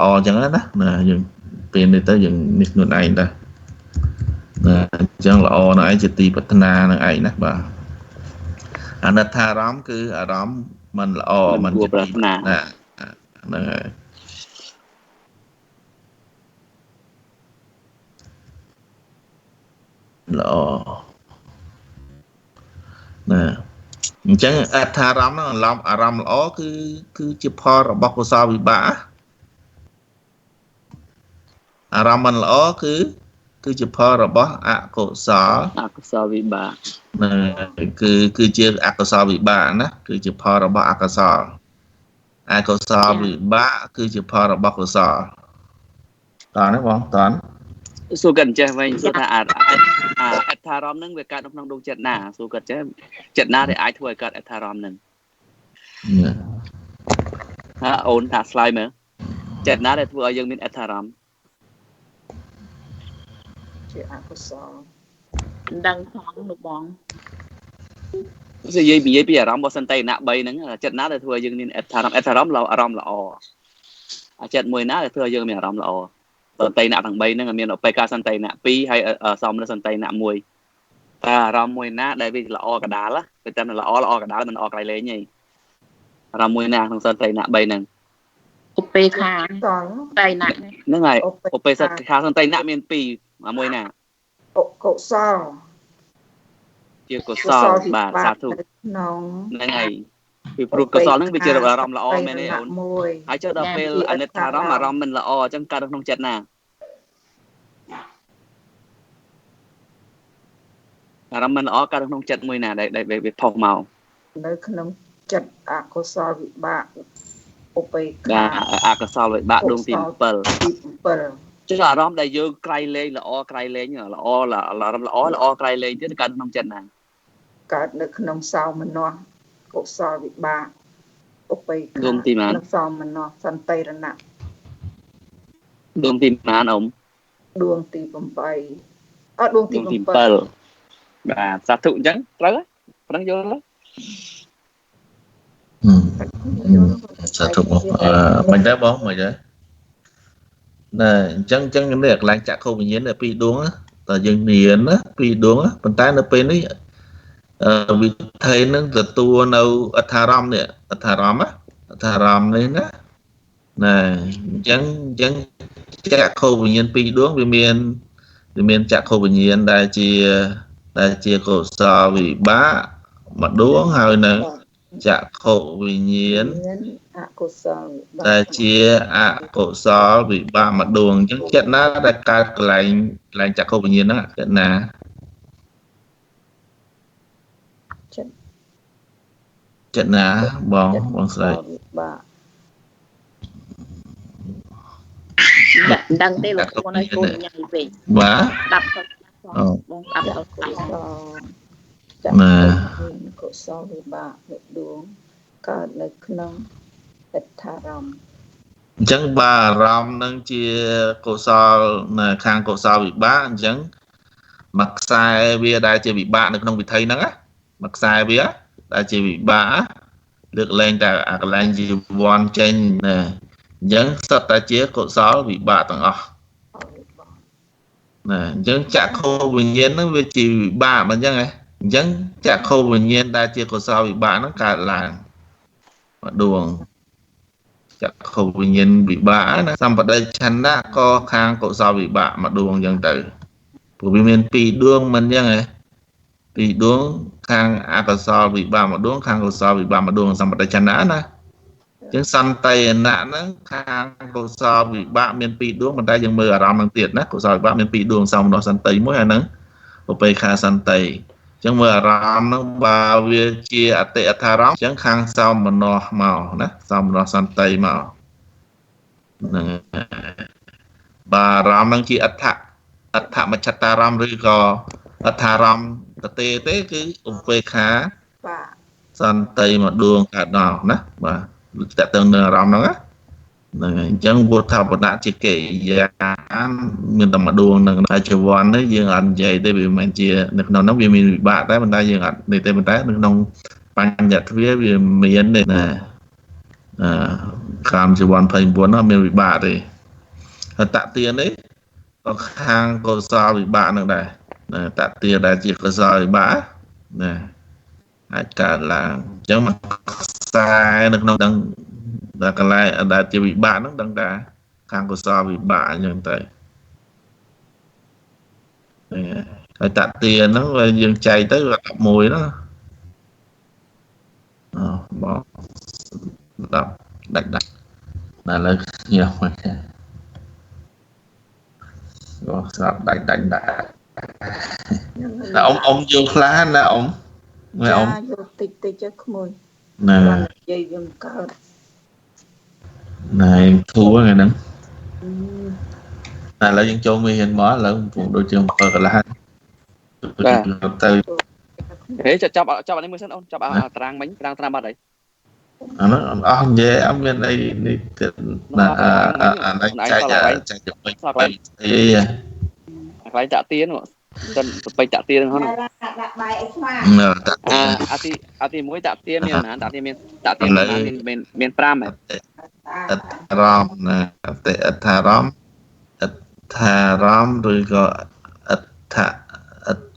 ល្អចឹងណាណាយើងពេលនេះទៅយើងនេះខ្លួនឯងដែរណាអញ្ចឹងល្អនឹងឯងជាទីប្រាថ្នានឹងឯងណាបាទអាណិតថាអារម្មណ៍គឺអារម្មណ៍មិនល្អមិនជាទីប្រាថ្នាហ្នឹងហើយល្អណាអញ្ចឹងអត្ថអារម្មណ៍ហ្នឹងអារម្មណ៍ល្អគឺជាផលរបស់កុសលវិបាកអារម្មណ៍មិនល្អគឺជាផលរបស់អកុសលវិបាកណាគឺជាអកុសលវិបាកណាគឺជាផលរបស់អកុសលវិបាកគឺជាផលរបស់កុសលតើណាបងតើសួរគាត់ចេះវិញសួរថាអត្ថអារម្មណ៍ហ្នឹងវាកើតនៅក្នុងដួងចិត្តណាសួរគាត់ចេះចិត្តណាដែលអាចធ្វើឲ្យកើតអត្ថអារម្មណ៍ហ្នឹងអូនថាឆ្លើយមើលចិត្តណាដែលធ្វើឲ្យយើងមានអត្ថអារម្មណ៍ជាអកុសលដឹងផងលោកបងនិយាយពីអារម្មណ៍របស់សន្តិណៈ3ហ្នឹងចិត្តណាដែលធ្វើឲ្យយើងមានអត្ថអារម្មណ៍អារម្មណ៍ល្អចិត្តមួយណាដែលធ្វើឲ្យយើងមានអារម្មណ៍ល្អសន្តិណៈទាំង3ហ្នឹងមានឧបេក្ខាសន្តិណៈ2ហើយសមនសន្តិណៈ1តែអារម្មណ៍មួយណាដែលវាល្អកដាលវាតែល្អកដាលមិនល្អក្រៃលែងទេអារម្មណ៍មួយណាក្នុងសន្តិណៈ3ហ្នឹងឧបេក្ខាសន្តិណៈហ្នឹងហើយឧបេក្ខាសន្តិណៈមាន2មួយណាកុសលជាកុសលបាទសាធុហ្នឹងហើយពីព្រោះកុសលហ្នឹងវាជាអារម្មណ៍ល្អមែនទេអូនហើយចុះដល់ពេលអនិច្ចាអារម្មណ៍មិនល្អអញ្ចឹងកើតនៅក្នុងចិត្តណាអារម្មណ៍មិនល្អកើតនៅក្នុងចិត្តមួយណាដែលវាផុសមកនៅក្នុងចិត្តអកុសលវិបាកឧបេក្ខាអកុសលវិបាកដួងទី7ចុះអារម្មណ៍ដែលយើងក្រៃលែងល្អក្រៃលែងអារម្មណ៍ល្អក្រៃលែងទៀតកើតក្នុងចិត្តណាកើតនៅក្នុងសោមនស្សកុសលវិបាកឧបេក្ខាដួងទីម៉ានសោមនស្សសន្តិរណៈដួងទីម៉ានអ៊ំដួងទី8ដួងទី7បាទសាធុអញ្ចឹងត្រូវហើយប្រឹងយល់សាធុមិនដែរបងមិនដែរណែអញ្ចឹងនេះកន្លែងចក្ខុវិញ្ញាណពីរដួងតើយើងរៀនណាពីរដួងប៉ុន្តែនៅពេលនេះវិធីនឹងទទួលនៅអត្ថអារម្មណ៍នេះអត្ថអារម្មណ៍នេះណាណែអញ្ចឹងចក្ខុវិញ្ញាណពីរដួងវាមានចក្ខុវិញ្ញាណដែលជាកុសលវិបាកមួយដួងហើយនៅចក្ខុវិញ្ញាណអកុសលដែលជាអកុសលវិបាកមួយដួងអញ្ចឹងចិត្តណាដែលកើតកន្លែងចក្ខុវិញ្ញាណហ្នឹងចិត្តណាចិត្តណាបងស្រីបាទដឹងទេលោកគ្រូនៅគូញ៉ៃវិញបាទស្ដាប់ទៅបងស្ដាប់ទៅចា៎កុសលវិបាកមួយដួងកើតនៅក្នុងអត្ថអារម្មណ៍អញ្ចឹងបើអារម្មណ៍នឹងជាកុសលនៅខាងកុសលវិបាកអញ្ចឹងមួយខ្សែវាដែលជាវិបាកនៅក្នុងវិធីហ្នឹងណាមួយខ្សែវាដែលជាវិបាកលើកលែងតែអាកន្លែងជីវ័នចេញណាអញ្ចឹងសុទ្ធតែជាកុសលវិបាកទាំងអស់ណាអញ្ចឹងចក្ខុវិញ្ញាណហ្នឹងវាជាវិបាកមិនអញ្ចឹងហ៎អញ្ចឹងចក្ខុវិញ្ញាណដែលជាកុសលវិបាកហ្នឹងកើតឡើងមួយដួងចក្ខុវិញ្ញាណវិបាកណាសម្បដិឆន្ទៈក៏ខាងកុសលវិបាកមួយដួងអញ្ចឹងទៅព្រោះវាមានពីរដួងមិនអញ្ចឹងហ៎ពីរដួងខាងអកុសលវិបាកមួយដួងខាងកុសលវិបាកមួយដួងសម្បដិឆន្ទៈណាអញ្ចឹងសន្តិណៈហ្នឹងខាងកុសលវិបាកមានពីរដួងប៉ុន្តែយើងមើលអារម្មណ៍ហ្នឹងទៀតណាកុសលវិបាកមានពីរដួងសោមនស្សសន្តិមួយហើយហ្នឹងឧបេក្ខាសន្តិអញ្ចឹងមើលអារម្មណ៍ហ្នឹងបើវាជាអតិអថារម្មណ៍អញ្ចឹងខាងសោមនស្សមកណាសោមនស្សសន្តិមកហ្នឹងបើអារម្មណ៍ហ្នឹងជាអដ្ឋមច្ឆតារម្មណ៍ឬក៏អដ្ឋារម្មណ៍ទេគឺឧបេក្ខាសន្តិមកដួងកើតដល់ណាបាទតើតើនៅអារម្មណ៍ហ្នឹងហ្នឹងហើយអញ្ចឹងវត្ថបណៈជាកិរិយាមានតែមួយដួងហ្នឹងហើយជីវ័ននេះយើងអត់និយាយទេវាមិនជានៅក្នុងហ្នឹងវាមានវិបាកតែប៉ុន្តែយើងអត់នេះទេប៉ុន្តែនៅក្នុងបញ្ញត្តិវាមានទេណាកម្មជីវ័ន29ហ្នឹងមានវិបាកទេ តាក់ទាននេះក៏ខាងកុសលវិបាកនឹងដែរណាតាក់ទានដែលជាកុសលវិបាកណាអាចកើតឡើងអញ្ចឹងមកខ្សែនៅក្នុងដឹងដល់កន្លែងដែលជាវិបាកហ្នឹងដឹងថាខាងកុសលវិបាកអញ្ចឹងទៅហើយតាក់ទានហ្នឹងយើងចែកទៅ11ហ្នឹងបងដាច់ណាឥឡូវខ្ញុំមកស្រាប់ដាច់ដែរតែអ៊ំយល់ខ្លះណាអ៊ំមើលអ៊ំយល់តិចតិចក្មួយណានិយាយយើងកើតណែធូរហ្នឹងតែឥឡូវយើងចូលមេរៀនមកឥឡូវពុំដូចជា7កន្លះទៅហេចាប់អានេះមួយសិនអូនចាប់តារាងមិញតារាងបាត់ហើយអានោះអស់និយាយអត់មានអីនេះទៀតណាអានេះចែកទៅពេញអីអាខ្លាញ់តាក់ទៀនសិនទៅពេញតាក់ទៀនហ្នឹងដាក់បាយឲ្យស្មាអាទី1តាក់ទៀនមានណាតាក់ទៀនមានតាក់ទៀនមាន5ហ៎អត្ថរមណាអត្ថរមឬក៏អត្ថ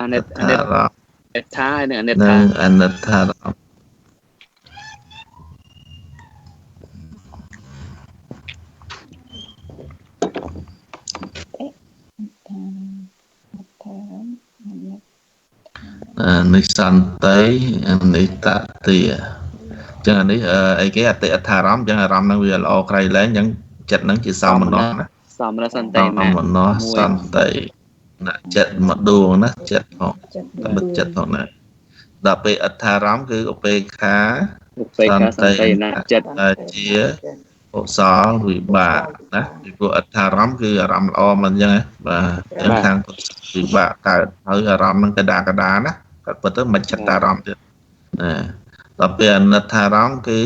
អានិតថានិងអានិតថាអនិតថារមនិសន្តិនិតទាចឹងអានេះអីគេអតិអថារម្មណ៍ចឹងអារម្មណ៍ហ្នឹងវាល្អក្រៃលែងចឹងចិត្តហ្នឹងជាសោមនស្សណាសោមនស្សសន្តិណាសោមនស្សសន្តិណាចិត្តមកដួងណាចិត្តផងបិទចិត្តផងណាដល់ពេលអថារម្មណ៍គឺឧបេក្ខាសន្តិណាចិត្តជាកុសលវិបាកណាពីព្រោះអថារម្មណ៍គឺអារម្មណ៍ល្អមិនអញ្ចឹងបាទចឹងខាងកុសលវិបាកកើតហើយអារម្មណ៍ហ្នឹងកដាណាគាត់ពិតទៅមិនចិត្តអារម្មណ៍ទៀតណាដល់ពេលអនិច្ចារម្មណ៍គឺ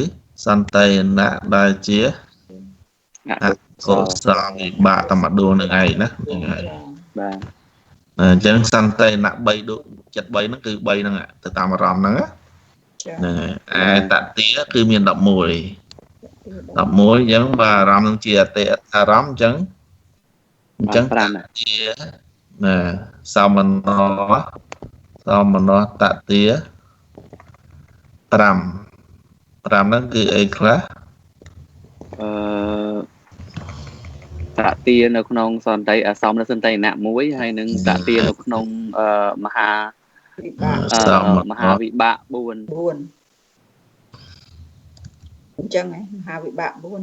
សន្តិណៈដែលជាអកុសលវិបាកតែម្ដងនឹងឯងណាហ្នឹងហើយបាទអញ្ចឹងសន្តិណៈ3ចិត្ត3ហ្នឹងគឺ3ហ្នឹងទៅតាមអារម្មណ៍ហ្នឹងហ្នឹងហើយឯតតិគឺមាន11អញ្ចឹងបាទអារម្មណ៍នឹងជាអតិអារម្មណ៍អញ្ចឹង5ជាណាសោមនស្សតតិ5ហ្នឹងគឺអីខ្លះតាក់ទានៅក្នុងសន្តិសោមនស្សសន្តិណៈ1ហើយនឹងតាក់ទានៅក្នុងមហាវិបាក4អញ្ចឹងមហាវិបាក4ហ្នឹង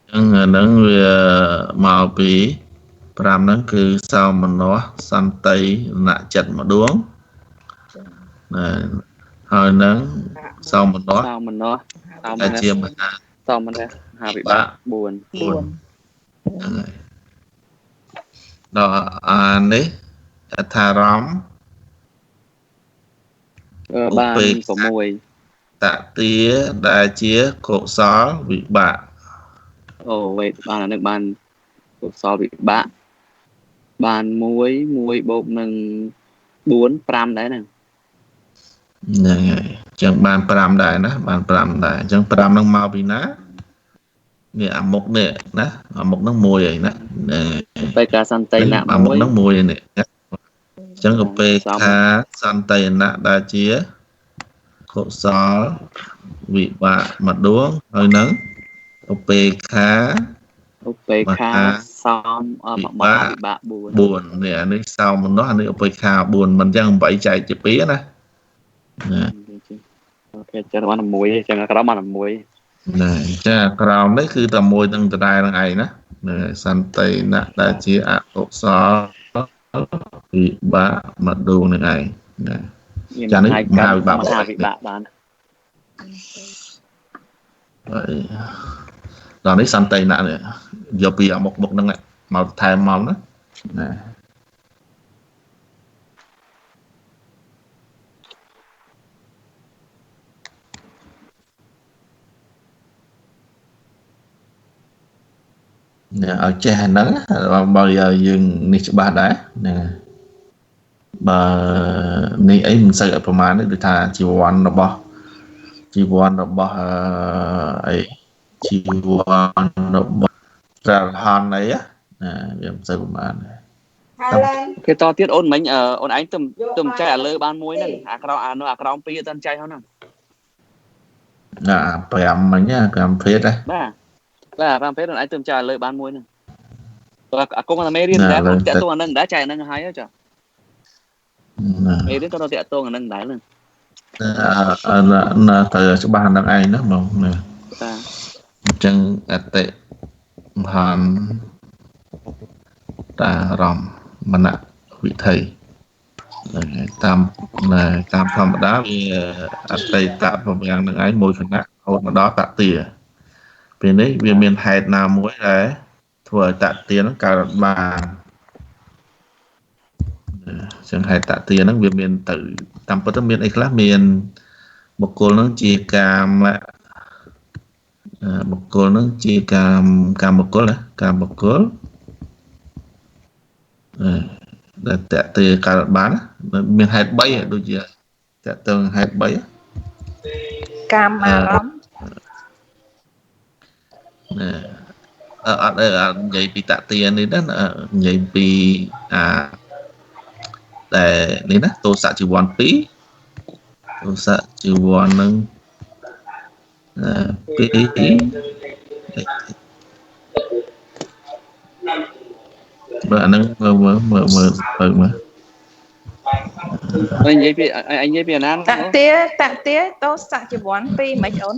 ហ្នឹងវាមកពី5ហ្នឹងគឺសោមនស្សសន្តិណៈចិត្តម្ដងណាហើយនឹងសោមនស្សដែលជាមហាសោមនស្សមហាវិបាក4ដល់អានេះអថារម្មណ៍បាន6តតិដែលជាកុសលវិបាកអូវេតបានអានេះបានកុសលវិបាកបាន1បូកនឹង4 5ដែរហ្នឹងហ្នឹងហើយអញ្ចឹងបាន5ដែរណាបាន5ដែរអញ្ចឹង5ហ្នឹងមកពីណានេះអាមុខនេះណាអាមុខហ្នឹង1ហើយណាបេកាសន្តិណៈអាមុខហ្នឹង1ហើយនេះអញ្ចឹងឧបេក្ខាសន្តិណៈដែលជាកុសលវិបាកម្ដងហើយនឹងឧបេក្ខាសោមមហាវិបាក4នេះអានេះសោមនស្សអានេះឧបេក្ខា4មិនអញ្ចឹង8ចែកជា2ណាអូខេចាំបាន1អញ្ចឹងក្រោមបាន1ណាចាក្រោមនេះគឺតែមួយនឹងដដែលនឹងឯងណាសន្តិណៈដែលជាអកុសលវិបាកម្ដងនឹងឯងណាចានេះមហាវិបាកបានដល់នេះសន្តិណៈនេះយកពីអាមុខហ្នឹងមកថែមមកណាឲ្យចេះហ្នឹងបើយើងនេះច្បាស់ដែរណាបើនេះអីមិនសូវប្រហែលនេះដូចថាជីវ័នរបស់អីជីវ័នរបស់ Ra hòn này áវាមិនសូវប្រហែល គេតទៀតអូនមិញអូនឯងទំចែកឲ្យលើបានមួយហ្នឹងអាក្រោមអាក្រោម2អត់ទាន់ចែកហ្នឹង 5មិញ5ភេទហ៎ បាទ5ពេលអូនឯងទំចែកឲ្យលើបានមួយហ្នឹងអាគង់តែមេរៀនដែរគាត់តាក់ទងអាហ្នឹងដែរចែកអាហ្នឹងហើយចាមេរៀនគាត់តាក់ទងអាហ្នឹងដែរហ្នឹង ទៅច្បាស់នឹងឯងណាបងណា បាទ អញ្ចឹងអតិមហានតារម្មមនវិធីតាមធម្មតាវាអតីតប្រមាណនឹងឯងមួយគណៈរហូតមកដល់តទាពេលនេះវាមានហេតុណាមួយដែលធ្វើឲ្យតទានឹងកើតបានចឹងហេតុតទាហ្នឹងវាមានទៅតាមពិតទៅមានអីខ្លះមានបុគ្គលហ្នឹងជាកាមបុគ្គលហ្នឹងជាកាមបុគ្គលណាកាមបុគ្គលដែលតទាកើតបានមានហេតុ3ដូចជាតទៅហេតុ3 កាមអារម្មណ៍ អត់និយាយពីតទានេះណានិយាយពីតែនេះណាទោសៈជីវ័ន2ទោសៈជីវ័ននឹង2បើអាហ្នឹងមើលអញនិយាយពីអាណាតទាទោសៈជីវ័ន2មិនអូន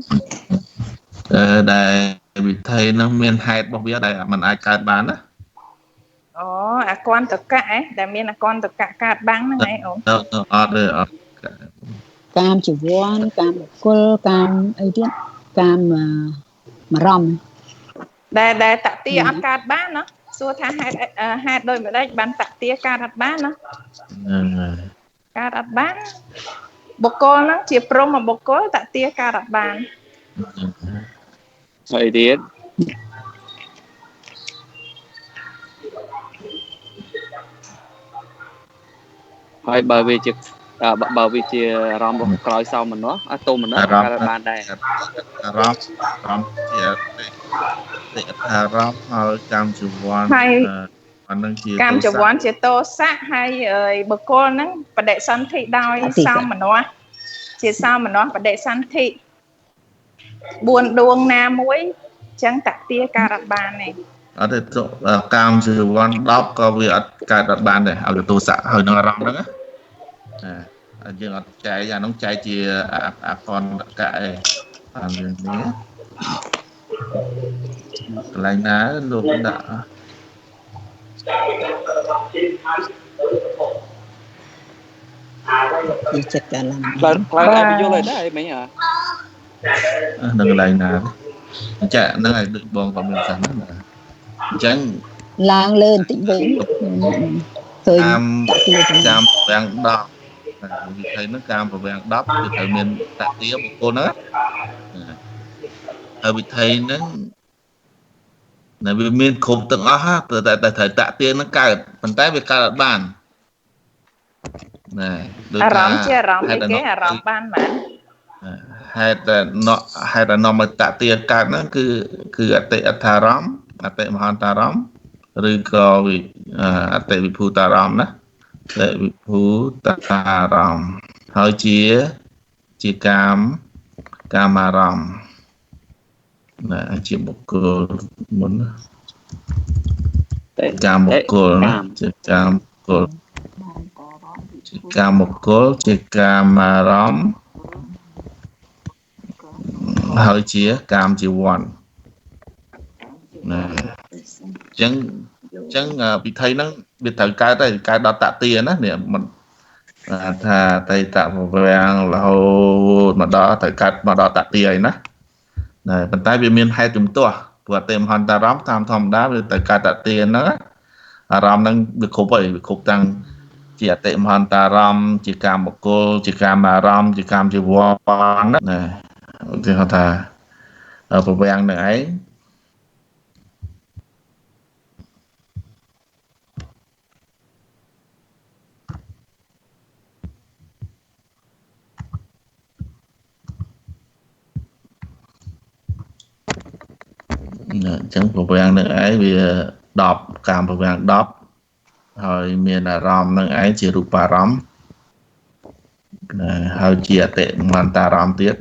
ដែលវិធីហ្នឹងមានហេតុរបស់វាដែលมันអាចកើតបានណាអូអកន្តកៈដែលមានអកន្តកៈកើតបានហ្នឹងឯងអូនអត់ទេអត់កាមជីវ័នកាមបុគ្គលកាមអីទៀតកាមអារម្មណ៍ដែលតទាអត់កើតបានណាសួរថាហេតុដូចម្ដេចបានតទាកើតអត់បានណាកើតអត់បានបុគ្គលហ្នឹងជាព្រមបុគ្គលតទាកើតអត់បានហើយទៀតហើយបើវាជាអារម្មណ៍របស់ក្រោយសោមមនោអាតុមមនោកើតបានដែរអារម្មណ៍ជាតិអារម្មណ៍ហើយកម្មជីវ័នអានឹងជាកម្មជីវ័នជាទោសៈហើយបុគ្គលហ្នឹងបដិសន្ធិដោយសោមមនោជាសោមមនោបដិសន្ធិ4ដួងណាមួយអញ្ចឹងតទាកើតអត់បានទេអត់ទេកម្មជីវ័ន10ក៏វាអត់កើតអត់បានដែរឲ្យទោសៈហើយនឹងអារម្មណ៍ហ្នឹងណាយើងអត់ចែកអានោះចែកជាអកនកៈអីអានេះកន្លែងណាលោកដាក់ពីចិត្តកាលឡើងខ្លាំងឲ្យយល់ឲ្យដែរមិញនឹងកន្លែងណាចាហ្នឹងឲ្យដូចបងក៏មានសិនណាអញ្ចឹងឡើងលើបន្តិចវិញឃើញតាទាចាំប្រាំង10វិធីហ្នឹងកាមប្រវាំង10គឺត្រូវមានតទាបុគ្គលហ្នឹងហើយវិធីហ្នឹងនៅវាមានគ្រប់ទាំងអស់តែត្រូវតទាហ្នឹងកើតប៉ុន្តែវាកើតអត់បានដូចអារម្មណ៍ជាអារម្មណ៍អីគេអារម្មណ៍បានមែនហេតុតែនាំមកតទាកើតហ្នឹងគឺអតិអត្ថារម្មណ៍អតិមហានតារម្មណ៍ឬក៏អតិវិភូតារម្មណ៍ណាអតិវិភូតារម្មណ៍ហើយជាកាមអារម្មណ៍ជាបុគ្គលមុនកាមបុគ្គលណាជាកាមបុគ្គលជាកាមបុគ្គលជាកាមអារម្មណ៍ហើយជាកាមជីវ័នណាអញ្ចឹងវិធីហ្នឹងវាត្រូវកើតតែកើតដល់តទាណានេះមិនថាតៃតពវាំងរហូតមកដល់ត្រូវកើតមកដល់តទាអីណាប៉ុន្តែវាមានហេតុជំទាស់ព្រោះអតិមហន្តអារម្មណ៍តាមធម្មតាវាត្រូវកើតតទាហ្នឹងអារម្មណ៍ហ្នឹងវាគ្រប់ហើយវាគ្រប់ទាំងជាអតិមហន្តអារម្មណ៍ជាកាមបុគ្គលជាកាមអារម្មណ៍ជាកាមជីវ័នណាឧទាហរណ៍ថាពវាំងនឹងឯង chẳng bộ vàng nước ấy vì đọc cảm bộ vàng đọc rồi miền là rom nước ấy chỉ rụp bà róm hơi chia tệ màn ta róm tiết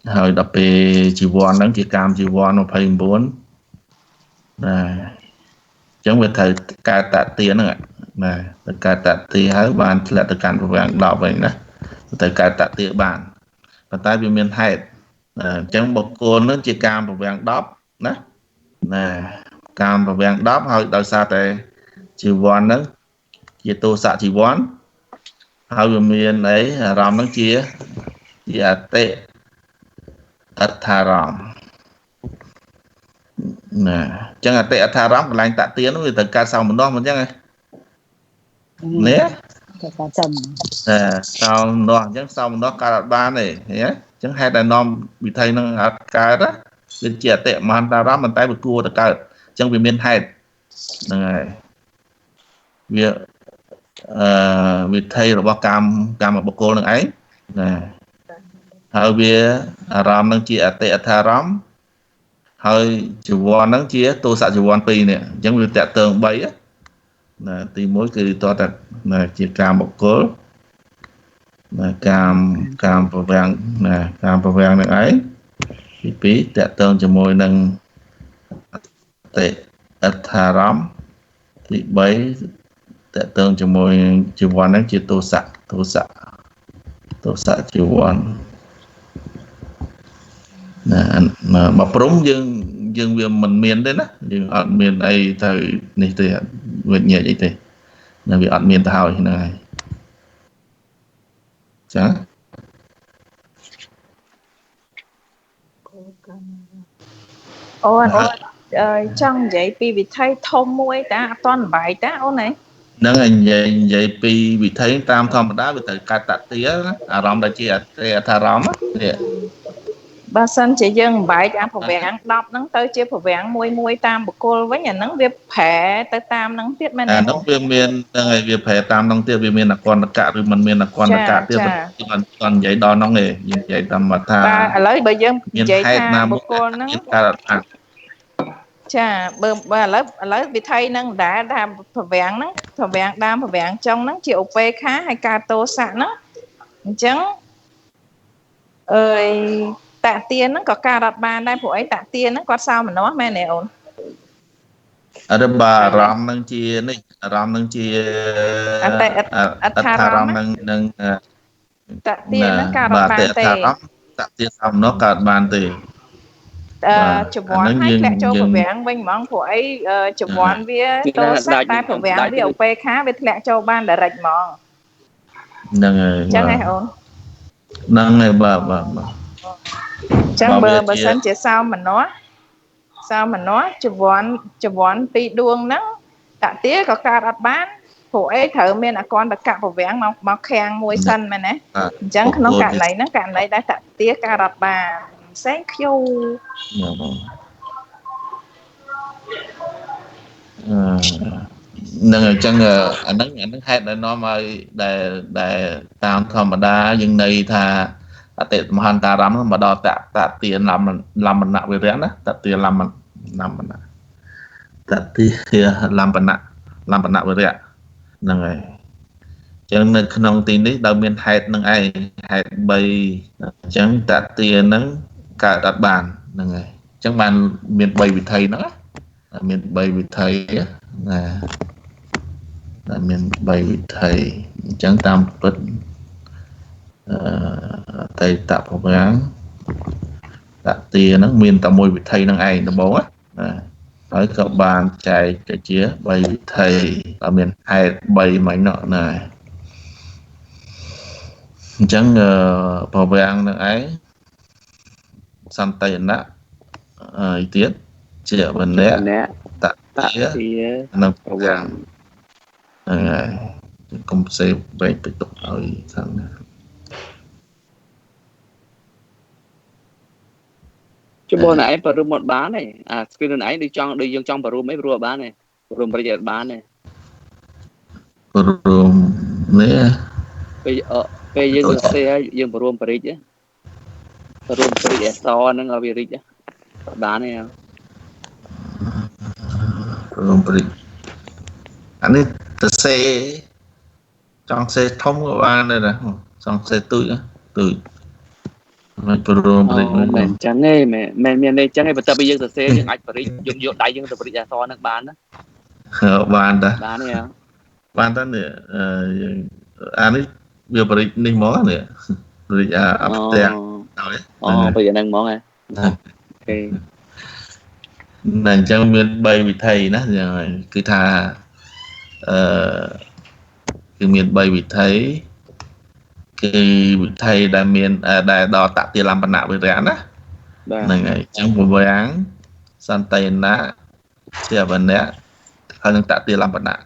hơi đập về chỉ vòn nắng chỉ cam chỉ vòn một phần bốn chẳng về thời ca tạ tiền nữa này ca tạ tiền hết bạn là tất cả bộ vàng đọc vậy đó thời ca tạ tiền bạn và tại vì miền hay chẳng một cô nó chỉ cam bộ vàng đọc đó nè cam bộ vàng đọc hơi đào xa tại chỉ vòn đó chỉ tô xạ chỉ vòn hơi miền ấy ròm nó chia dạ tệ ất tha ròm nè chẳng là tệ ất tha ròm là anh tạ tiến vì tất cả sau một đó mà chẳng nè sau đó chẳng sau một đó cả ba này nhé chẳng hai đàn nom bị thầy nó cả đó bên chia tệ mà anh ta ròm mình tay bực cua tất cả chẳng vì miền hai này việc vì thầy là bao cam mà bọc côនឹងឯងណាហើយវាអារម្មណ៍នឹងជាអតិអថារម្មណ៍ហើយជីវ័ននឹងជាទោសៈជីវ័ន2នេះអញ្ចឹងវាតកតើង3ណាទី1គឺតតណាជាកាមបុគ្គលណាកាមប្រវាំងណាកាមប្រវាំងនឹងឯងទី2តកតើងជាមួយនឹងអតិអថារម្មណ៍ទី3តើតើងជាមួយជីវ័នហ្នឹងជាទោសៈជីវ័នណាមកព្រមយើងវាមិនមានទេណាយើងអត់មានអីទៅនេះទេវិញ្ញាណអីទេណាវាអត់មានទៅហើយហ្នឹងហើយចាអូនចង់និយាយពីវិថីធំមួយតាអត់ទាន់បាយតាអូនឯងហ្នឹងហើយនិយាយពីវិថីតាមធម្មតាវាត្រូវកាត់តាទាអារម្មណ៍ដែលជាអថារម្មណ៍នេះបើសិនជាយើងបែកអាប្រវាំង10ហ្នឹងទៅជាប្រវាំងមួយតាមបុគ្គលវិញអាហ្នឹងវាប្រែទៅតាមហ្នឹងទៀតមែនទេអាហ្នឹងវាមានហ្នឹងហើយវាប្រែតាមហ្នឹងទៀតវាមានអកន្តកៈឬមិនមានអកន្តកៈទៀតគាត់និយាយដល់ហ្នឹងឯងនិយាយតាមថាបាទឥឡូវបើយើងនិយាយថាបុគ្គលហ្នឹងចាបើឥឡូវវិថីហ្នឹងដែរថាប្រវាំងហ្នឹងប្រវាំងដើមប្រវាំងចុងហ្នឹងជាឧបេក្ខាហើយការទោសៈហ្នឹងអញ្ចឹងតាក់ទានហ្នឹងក៏ការរត់បានដែរព្រោះអីតាក់ទានហ្នឹងគាត់សោមនស្សមែនទេអូនអត់បាអារម្មណ៍ហ្នឹងជានេះអារម្មណ៍ហ្នឹងជាអថារម្មណ៍នឹងតាក់ទានហ្នឹងការរត់បានទេតាក់ទានសោមនស្សកើតបានទេជវ័នឲ្យធ្លាក់ចូលប្រវាំងវិញហ្មងព្រោះអីជវ័នវាទោសៈតែប្រវាំងវាឧបេក្ខាវាធ្លាក់ចូលបាន direct ហ្មងហ្នឹងហើយអញ្ចឹងឯងអូនហ្នឹងហើយបាទចឹងបើសិនជាសោមនស្សជវ័នពីរដួងហ្នឹងតាក់ទាក៏កើតអត់បានព្រោះអីត្រូវមានអកន្តកៈប្រវាំងមកខាំងមួយសិនមែនទេអញ្ចឹងក្នុងករណីហ្នឹងករណីដែលតាក់ទាកើតអត់បានផ្សេងខ្យូហ្នឹងអញ្ចឹងអាហ្នឹងហេតុដែលនាំឲ្យដែលតាមធម្មតាយើងន័យថាអតិមហន្តារម្មណ៍មកដល់តទានលំណៈវិរៈណាតទាលំណៈតទាលំណៈវិរៈហ្នឹងហើយអញ្ចឹងនៅក្នុងទីនេះដែលមានហេតុនឹងឯងហេតុ3អញ្ចឹងតទាហ្នឹងកើតអត់បានហ្នឹងហើយអញ្ចឹងបានមាន3វិធីហ្នឹងមាន3វិធីណាដែលមាន3វិធីអញ្ចឹងតាមពិតតេតប្រវាំងតទាហ្នឹងមានតែមួយវិធីហ្នឹងឯងដំបូងណាហើយក៏បានចែកទៅជា3វិធីដែលមានហេតុ3មិញនោះណាអញ្ចឹងប្រវាំងហ្នឹងឯងសន្តិណៈអីទៀតជាវណ្ណៈតទានិងប្រវាំងហ្នឹងហើយកុំផ្សេងបែកទៅទុកឲ្យខាងណាជបនឯងបរុមអត់បានទេអាស្គ្រីនឯងដូចយើងចង់បរុមអីបរុមអត់បានទេបរុមរិចអត់បានទេបរុមនេះពេលយើងសរសេរយើងបរុមបរិច រួមព្រិចអសហ្នឹងឲ្យវារីកបានទេ រួមព្រិចអានេះទៅសេចង់សេធំក៏បានដែរណាចង់សេទូចមិនព្រមព្រិចមិនចឹងទេមិនមានទេចឹងទេបន្ទាប់ពីយើងទៅសេយើងអាចបរិចយកដៃយើងទៅបរិចអសហ្នឹងបានណាបានតាបានទេបានតានេះអានេះវាបរិចនេះហ្មងនេះបរិចអបផ្ទះពេលហ្នឹងហ្មងហ៎អូខេអញ្ចឹងមាន3វិធីណាគឺថាគឺមាន3វិធីគឺវិធីដែលមានដែលដល់តតិលំបណៈវិរៈណាហ្នឹងហើយអញ្ចឹងពវាំងសន្តិណៈជាវណ្ណៈហើយនឹងតតិលំបណៈ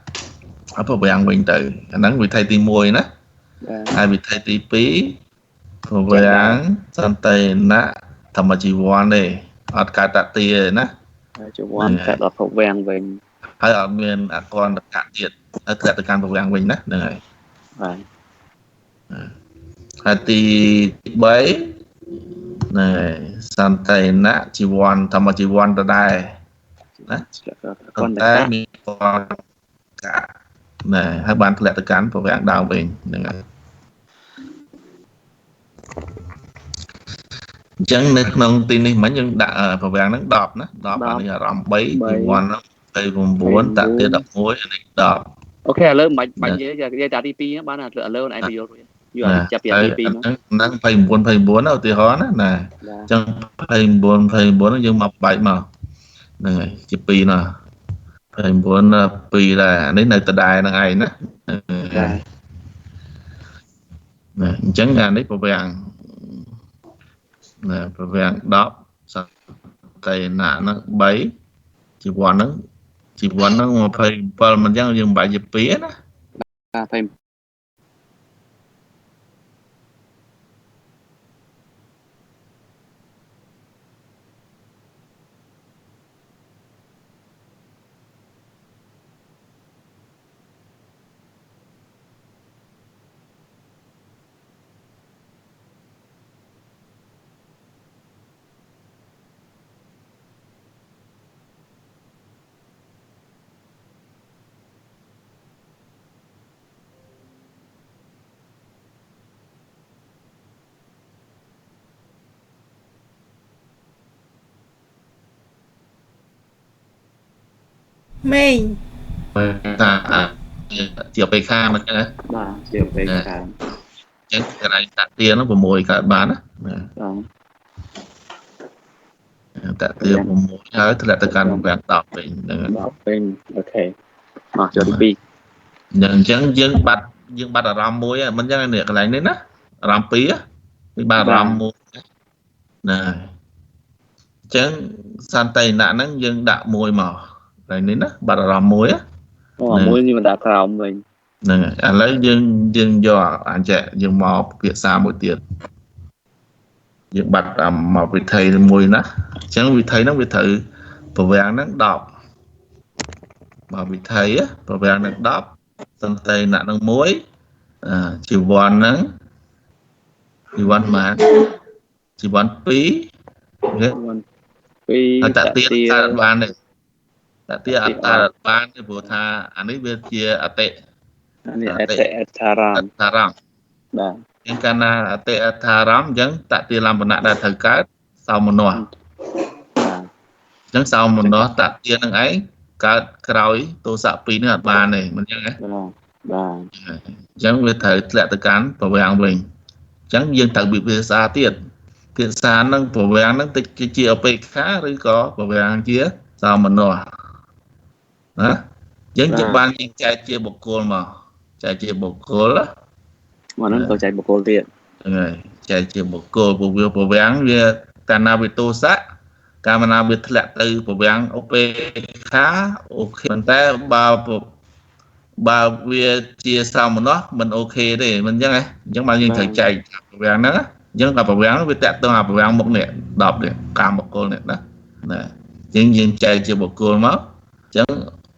ហើយពវាំងវិញទៅអាហ្នឹងវិធីទី1ណាហើយវិធីទី2ពវាំងសន្តិណៈធម្មជីវ័នទេអត់កើតតតិទេណាជីវ័នកើតដល់ពវាំងវិញហើយអត់មានអកនតកៈទៀតហើយធ្លាក់ទៅកាន់ពវាំងវិញណាហ្នឹងហើយបាទហើយទី3ណែសន្តិណៈជីវ័នធម្មជីវ័នដដែលណាតែមានកនកៈណែហើយបានធ្លាក់ទៅកាន់ពវាំងដើមវិញហ្នឹងហើយអញ្ចឹងនៅក្នុងទីនេះមិញយើងដាក់ពវាំងហ្នឹង10ណា10អានេះអារម្មណ៍3ជីវ័នហ្នឹង29តាទៀត11អានេះ10អូខេឥឡូវមិនបាច់និយាយតាទី2បានឥឡូវឯងទៅយកចាប់ពីទី2ហ្នឹង29ឧទាហរណ៍ណាអញ្ចឹង29យើងមកបែកមកហ្នឹងហើយជា2ណា29 2ដែរអានេះនៅដដែលហ្នឹងឯងណាអញ្ចឹងអានេះពវាំងពវាំង10សន្តិណៈហ្នឹង3ជីវ័នហ្នឹង27មិនអញ្ចឹងយើងមិនបាច់ជា2ណាមេងតាជាបេខាមិនចឹងណាបាទជាបេខាអញ្ចឹងកន្លែងតាទៀនហ្នឹង6កើតបានណាតាទៀន6ហើយធ្លាក់ទៅកាន់ពវាំង10វិញហ្នឹង10វិញអូខេមកចូលទី2អញ្ចឹងយើងបាត់អារម្មណ៍មួយមិនចឹងនេះកន្លែងនេះណាអារម្មណ៍2នេះបាត់អារម្មណ៍មួយណាអញ្ចឹងសន្តិណៈហ្នឹងយើងដាក់មួយមកហើយនេះណាបាត់អារម្មណ៍មួយមួយនេះមិនដាក់ក្រោមវិញហ្នឹងឥឡូវយើងយកអញ្ចឹងយើងមកពិភាក្សាមួយទៀតយើងបាត់មកវិធីមួយណាអញ្ចឹងវិធីហ្នឹងវាត្រូវពវាំងហ្នឹង10មកវិធីពវាំងហ្នឹង10សន្តិណៈហ្នឹង1ជីវ័នហ្នឹងជីវ័នម៉ានជីវ័ន2ហើយតាទៀតកើតបានទេតាទៀតអត់កើតបានទេព្រោះថាអានេះវាជាអតិនេះអតិអដ្ឋារម្មណ៍បាទអញ្ចឹងកាលណាអតិអដ្ឋារម្មណ៍អញ្ចឹងតតិលំបណៈដែលត្រូវកើតសោមនស្សអញ្ចឹងសោមនស្សតតិនឹងឯងកើតក្រោយទោសៈ2នេះអត់បានទេមិនអញ្ចឹងទេបាទអញ្ចឹងវាត្រូវធ្លាក់ទៅកាន់ពវាំងវិញអញ្ចឹងយើងត្រូវវិភាសាទៀតភាសានឹងពវាំងនឹងតិចជាអបេក្ខាឬក៏ពវាំងជាសោមនស្សណាយើងបានចែកជាបុគ្គលមកចែកជាបុគ្គលមកហ្នឹងទៅចែកបុគ្គលទៀតហ្នឹងហើយចែកជាបុគ្គលពវាំងវាកាលណាវាទោសៈកាលណាវាធ្លាក់ទៅពវាំងឧបេក្ខាអូខេប៉ុន្តែបើវាជាសោមនស្សមិនអូខេទេមិនអញ្ចឹងហ៎អញ្ចឹងបើយើងត្រូវចែកពវាំងហ្នឹងអញ្ចឹងដល់ពវាំងវាតាក់ទងអាពវាំងមុខនេះ10នេះកាមបុគ្គលនេះណាអញ្ចឹងយើងចែកជាបុគ្គលមកអញ្ចឹង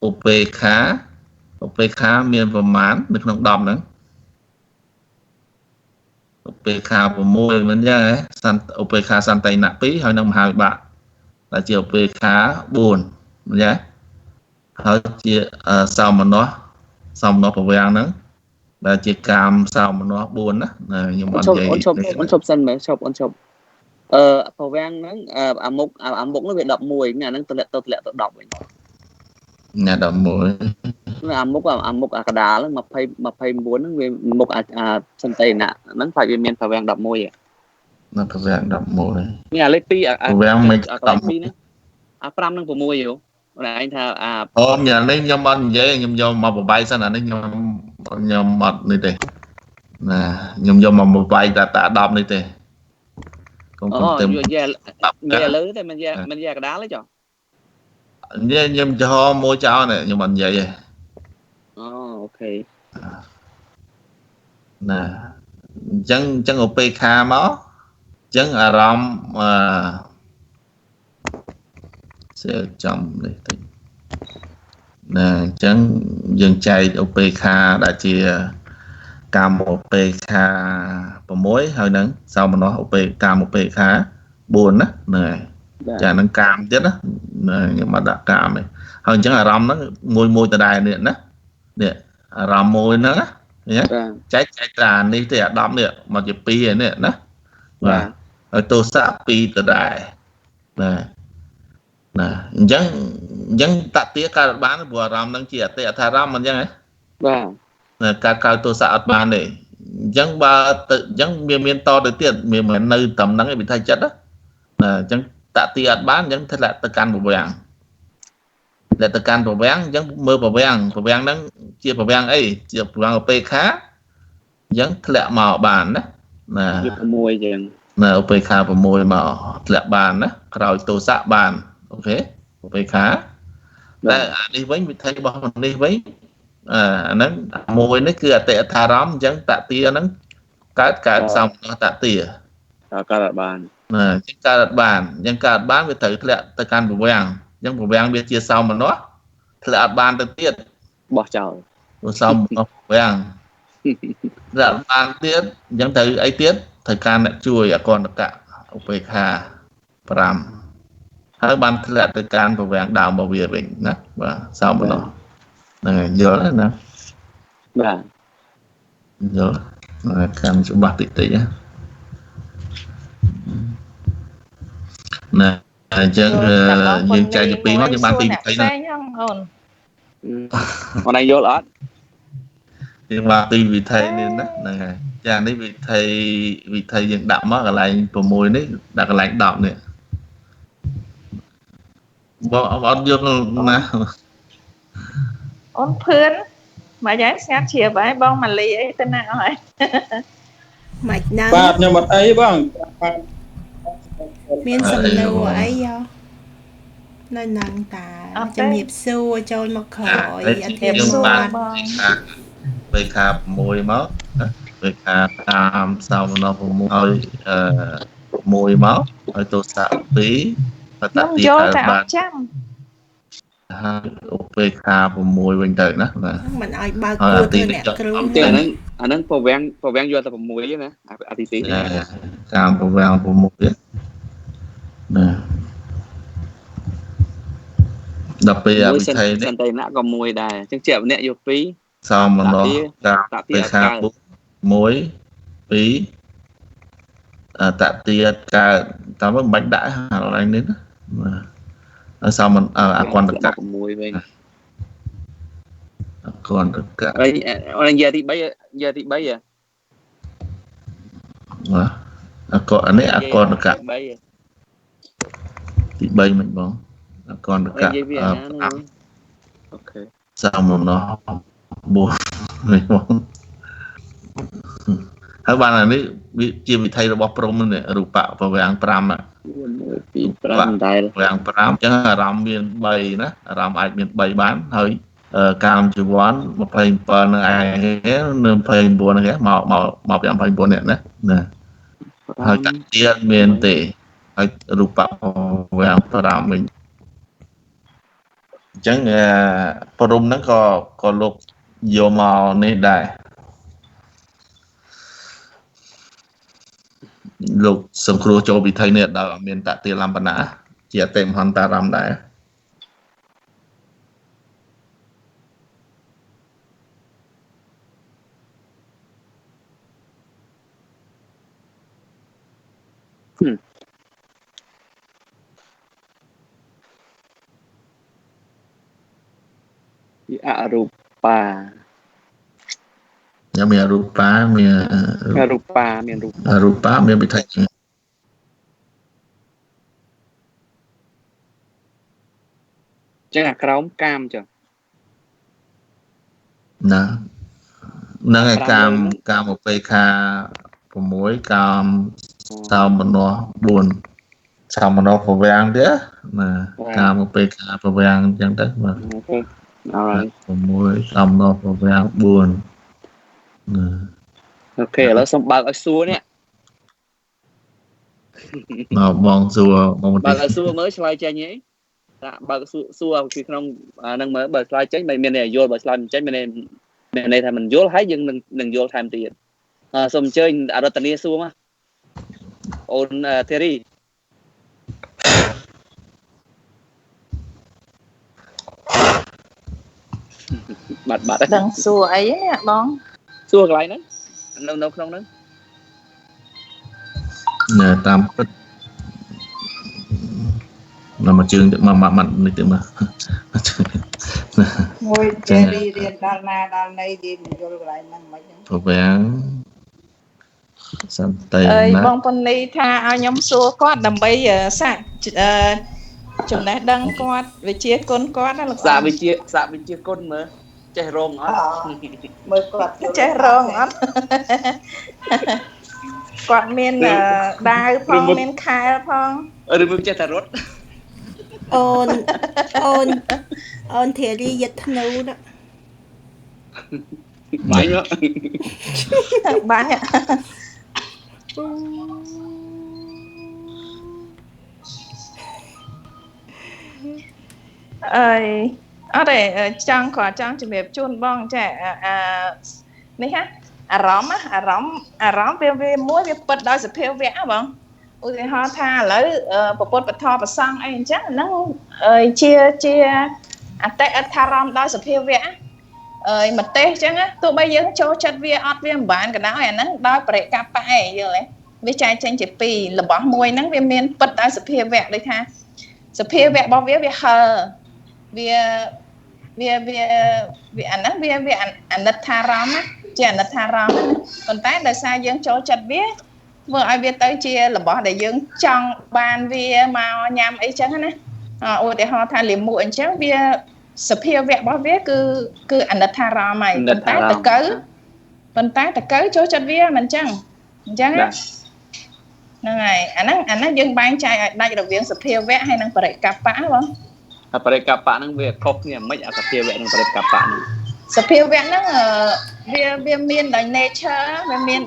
ឧបេក្ខាមានប្រមាណនៅក្នុង10ហ្នឹង ពេលខា6មិនចឹងហ៎ឧបេខាសន្តិណៈ2ហើយនឹងមហាវិបាកដែលជាឧបេខា4មិនចឹងហើយជាសោមនស្សប្រវាំងហ្នឹងដែលជាកាមសោមនស្ស4ណាខ្ញុំអត់និយាយអូនឈប់សិនមែនអូនឈប់ប្រវាំងហ្នឹងអាមុខនោះវា11អាហ្នឹងតម្លាក់ទៅ10វិញណា11អាមុខអាកដាល29ហ្នឹងវាមុខអាសន្តិណៈហ្នឹងខ្លាចវាមានប្រវាំង11ណាប្រវាំង11នេះអាលេខ2ប្រវាំងមិនអាលេខ2ហ្នឹងអា5និង6យោអូនឯងថាអូញ៉ានេះខ្ញុំអត់និយាយខ្ញុំយកមកបបាយសិនអានេះខ្ញុំអត់នេះទេណាខ្ញុំយកមកបបាយតា10នេះទេកុំទៅនិយាយលើតែមិននិយាយកដាលទេចុះខ្ញុំចំហមួយចោលនេះខ្ញុំអត់និយាយទេអូខេណាអញ្ចឹងឧបេខាមកអញ្ចឹងអារម្មណ៍សេចំនេះតិចណាអញ្ចឹងយើងចែកឧបេខាដែលជាកាមឧបេខា6ហើយនឹងសោមនស្សកាមឧបេខា4ណាហ្នឹងហើយចានឹងកាមទៀតណាខ្ញុំមកដាក់កាមនេះហើយអញ្ចឹងអារម្មណ៍ហ្នឹងមួយដដែលនេះណានេះអារម្មណ៍មួយហ្នឹងណាចែកតានេះទេអា10នេះមកជា2ឯនេះណាបាទហើយទោសៈ2ដដែលណាអញ្ចឹងតតិកើតបានព្រោះអារម្មណ៍ហ្នឹងជាអតិអថារម្មណ៍មិនអញ្ចឹងហ៎បាទកើតទោសៈអត់បានទេអញ្ចឹងបើទៅអញ្ចឹងវាមានតទៅទៀតវាមិននៅត្រឹមហ្នឹងឯងវិថីចិត្តណាអញ្ចឹងតតិអត់បានអញ្ចឹងធ្លាក់ទៅកាន់ប្រវាំងអញ្ចឹងមើលប្រវាំងហ្នឹងជាប្រវាំងអីជាប្រវាំងឧបេខាអញ្ចឹងធ្លាក់មកបានណាវា6អញ្ចឹងណាឧបេខា6មកធ្លាក់បានណាក្រោយទោសៈបានអូខេឧបេខាតែអានេះវិញវិធីរបស់នេះវិញអាហ្នឹងមួយនេះគឺអតិអថារម្មណ៍អញ្ចឹងតតិហ្នឹងកើតសោមនស្សតតិកើតអត់បានណាអញ្ចឹងកើតអត់បានវាត្រូវធ្លាក់ទៅកាន់ប្រវាំងអញ្ចឹងប្រវាំងវាជាសោមនស្សធ្លាក់អត់បានទៅទៀតបោះចោលសោមនស្សប្រវាំងធ្លាក់បានទៀតអញ្ចឹងត្រូវអីទៀតត្រូវការអ្នកជួយអកន្តកៈឧបេខា5ហើយបានធ្លាក់ទៅកាន់ប្រវាំងដើមរបស់វាវិញណាបាទសោមនស្សហ្នឹងហើយយល់ណាបាទយល់កម្មច្បាស់តិចណាអញ្ចឹងយើងចែកជា2មកយើងបាន2វិធីហ្នឹងអូនឯងយល់អត់យើងបាន2វិធីនេះណាហ្នឹងហើយចានេះវិធីយើងដាក់មកកន្លែង6នេះដាក់កន្លែង10នេះបងអត់យល់ណាអូនភឿនមកយ៉ាងស្ងាត់ជ្រាបហើយបងម៉ាលីអីទៅណាអស់ហើយមិនដឹងបាទខ្ញុំអត់អីបងមានសំណួរអីយោនៅនឹងតាជំរាបសួរចូលមកក្រោយអធិប្បាយបងពេលខា6មកពេលខាតាមសោមនស្ស6ហើយ1មកហើយទោសៈ2បតតិកើតបានចាំហើយឧបេខា6វិញទៅណាបាទមិនឲ្យបើកគួរទៅអ្នកគ្រូអាហ្នឹងប្រវាំងយកតែ6ទេណាអាទីទីតាមប្រវាំង6ទៀតណាដល់ពេលវិធីនេះសន្តិណៈក៏1ដែរអញ្ចឹងជាម្នាក់យក2សោមនស្សតាមពេលខា1 2តតិកើតតាមមិនបាច់ដាក់កន្លែងនេះណាបាទសោមអកន្តកៈ6វិញអកន្តកៈអូននិយាយទី3អកនេះអកន្តកៈទី3មិនបងអកន្តកៈអូខេសោមនស្ស4នេះបងហើយបានអានេះវាជាវិធីរបស់ព្រំនេះរូបៈប្រវាំង5 1 2 5ដែរប្រវាំង5អញ្ចឹងអារម្មណ៍មាន3ណាអារម្មណ៍អាចមាន3បានហើយកាមជីវ័ន27នឹងឯងនៅ29ហ្នឹងគេមកពី29នេះណាហើយតាទៀតមានទេហើយរូបៈប្រវាំង5វិញអញ្ចឹងព្រំហ្នឹងក៏លោកយកមកនេះដែរ លោកសង្គ្រោះចូលពិធីនេះដល់អត់មានតាក់ទាលំបណាជាអតិមហន្តអារម្មណ៍ដែរអរូបាមានរូបាមានរូបាមានរូបាមានពិធីចឹងអាក្រោមកាមចឹងណានឹងឯកាមឧបេខា6កាមសោមនស្ស4សោមនស្សប្រវាំងទៀតណាកាមឧបេខាប្រវាំងអញ្ចឹងទៅបាទ6សោមនស្សប្រវាំង4អូខេឥឡូវសូមបើកឲ្យសួរនេះមកបងសួរបងបើកឲ្យសួរមើលឆ្លើយចេញហីតាបើកសួរពីក្នុងហ្នឹងមើលបើឆ្លើយចេញមិនមានន័យយល់បើឆ្លើយមិនចេញមានន័យថាមិនយល់ហើយយើងនឹងយល់ថែមទៀតសូមអញ្ជើញអរតនីសួរមកអូនធីរីបាត់ដឹងសួរអីនេះបងសួរកន្លែងហ្នឹងនៅក្នុងហ្នឹងតាមពិតមកជើងមកម៉ាត់នេះទៅមកមួយជេរីរៀនដល់ណាដល់ណីនិយាយមិនយល់កន្លែងហ្នឹងមិនហ្នឹងប្រវាំងសន្តិអើយបងប៉ុននេះថាឲ្យខ្ញុំសួរគាត់ដើម្បីសាក់ចំណេះដឹងគាត់វិជាគុណគាត់ណាលោកសាក់វិជាគុណមើលចេះរងអត់មើលគាត់ចេះរងអត់គាត់មានដាវផងមានខែលផងឬមិនចេះតែរត់អូនធារីយិតធ្នូណាបាញ់បាញ់អើយអត់ទេចង់ជំរាបជូនបងចានេះហ่ะអារម្មណ៍វាមួយវាពិតដោយសភាវៈបងឧទាហរណ៍ថាឥឡូវប្រពុតបធរប្រសង់អីអញ្ចឹងហ្នឹងជាអតិអដ្ឋារម្មណ៍ដោយសភាវៈមទេសអញ្ចឹងទោះបីយើងចូលចិត្តវាអត់វាមិនបានក៏ដោយអាហ្នឹងដោយបរិកបៈឯងយល់ទេវាចែកចេញជាពីររបស់មួយហ្នឹងវាមានពិតដោយសភាវៈដូចថាសភាវៈរបស់វាហឹរវាអាហ្នឹងវាអនិច្ចារម្មណ៍ជាអនិច្ចារម្មណ៍ប៉ុន្តែដោយសារយើងចូលចិត្តវាធ្វើឲ្យវាទៅជារបស់ដែលយើងចង់បានវាមកញ៉ាំអីចឹងណាឧទាហរណ៍ថាលាមកអញ្ចឹងវាសភាវៈរបស់វាគឺអនិច្ចារម្មណ៍ហើយប៉ុន្តែតកៅចូលចិត្តវាមិនចឹងអញ្ចឹងហ្នឹងហើយអាហ្នឹងយើងបែងចែកឲ្យដាច់រវាងសភាវៈហើយនិងបរិកបៈបងបរិកបៈហ្នឹងវាខុសគ្នាមិនអាសភាវៈនិងបរិកបៈហ្នឹងសភាវៈហ្នឹងវាមានដោយ nature វាមាន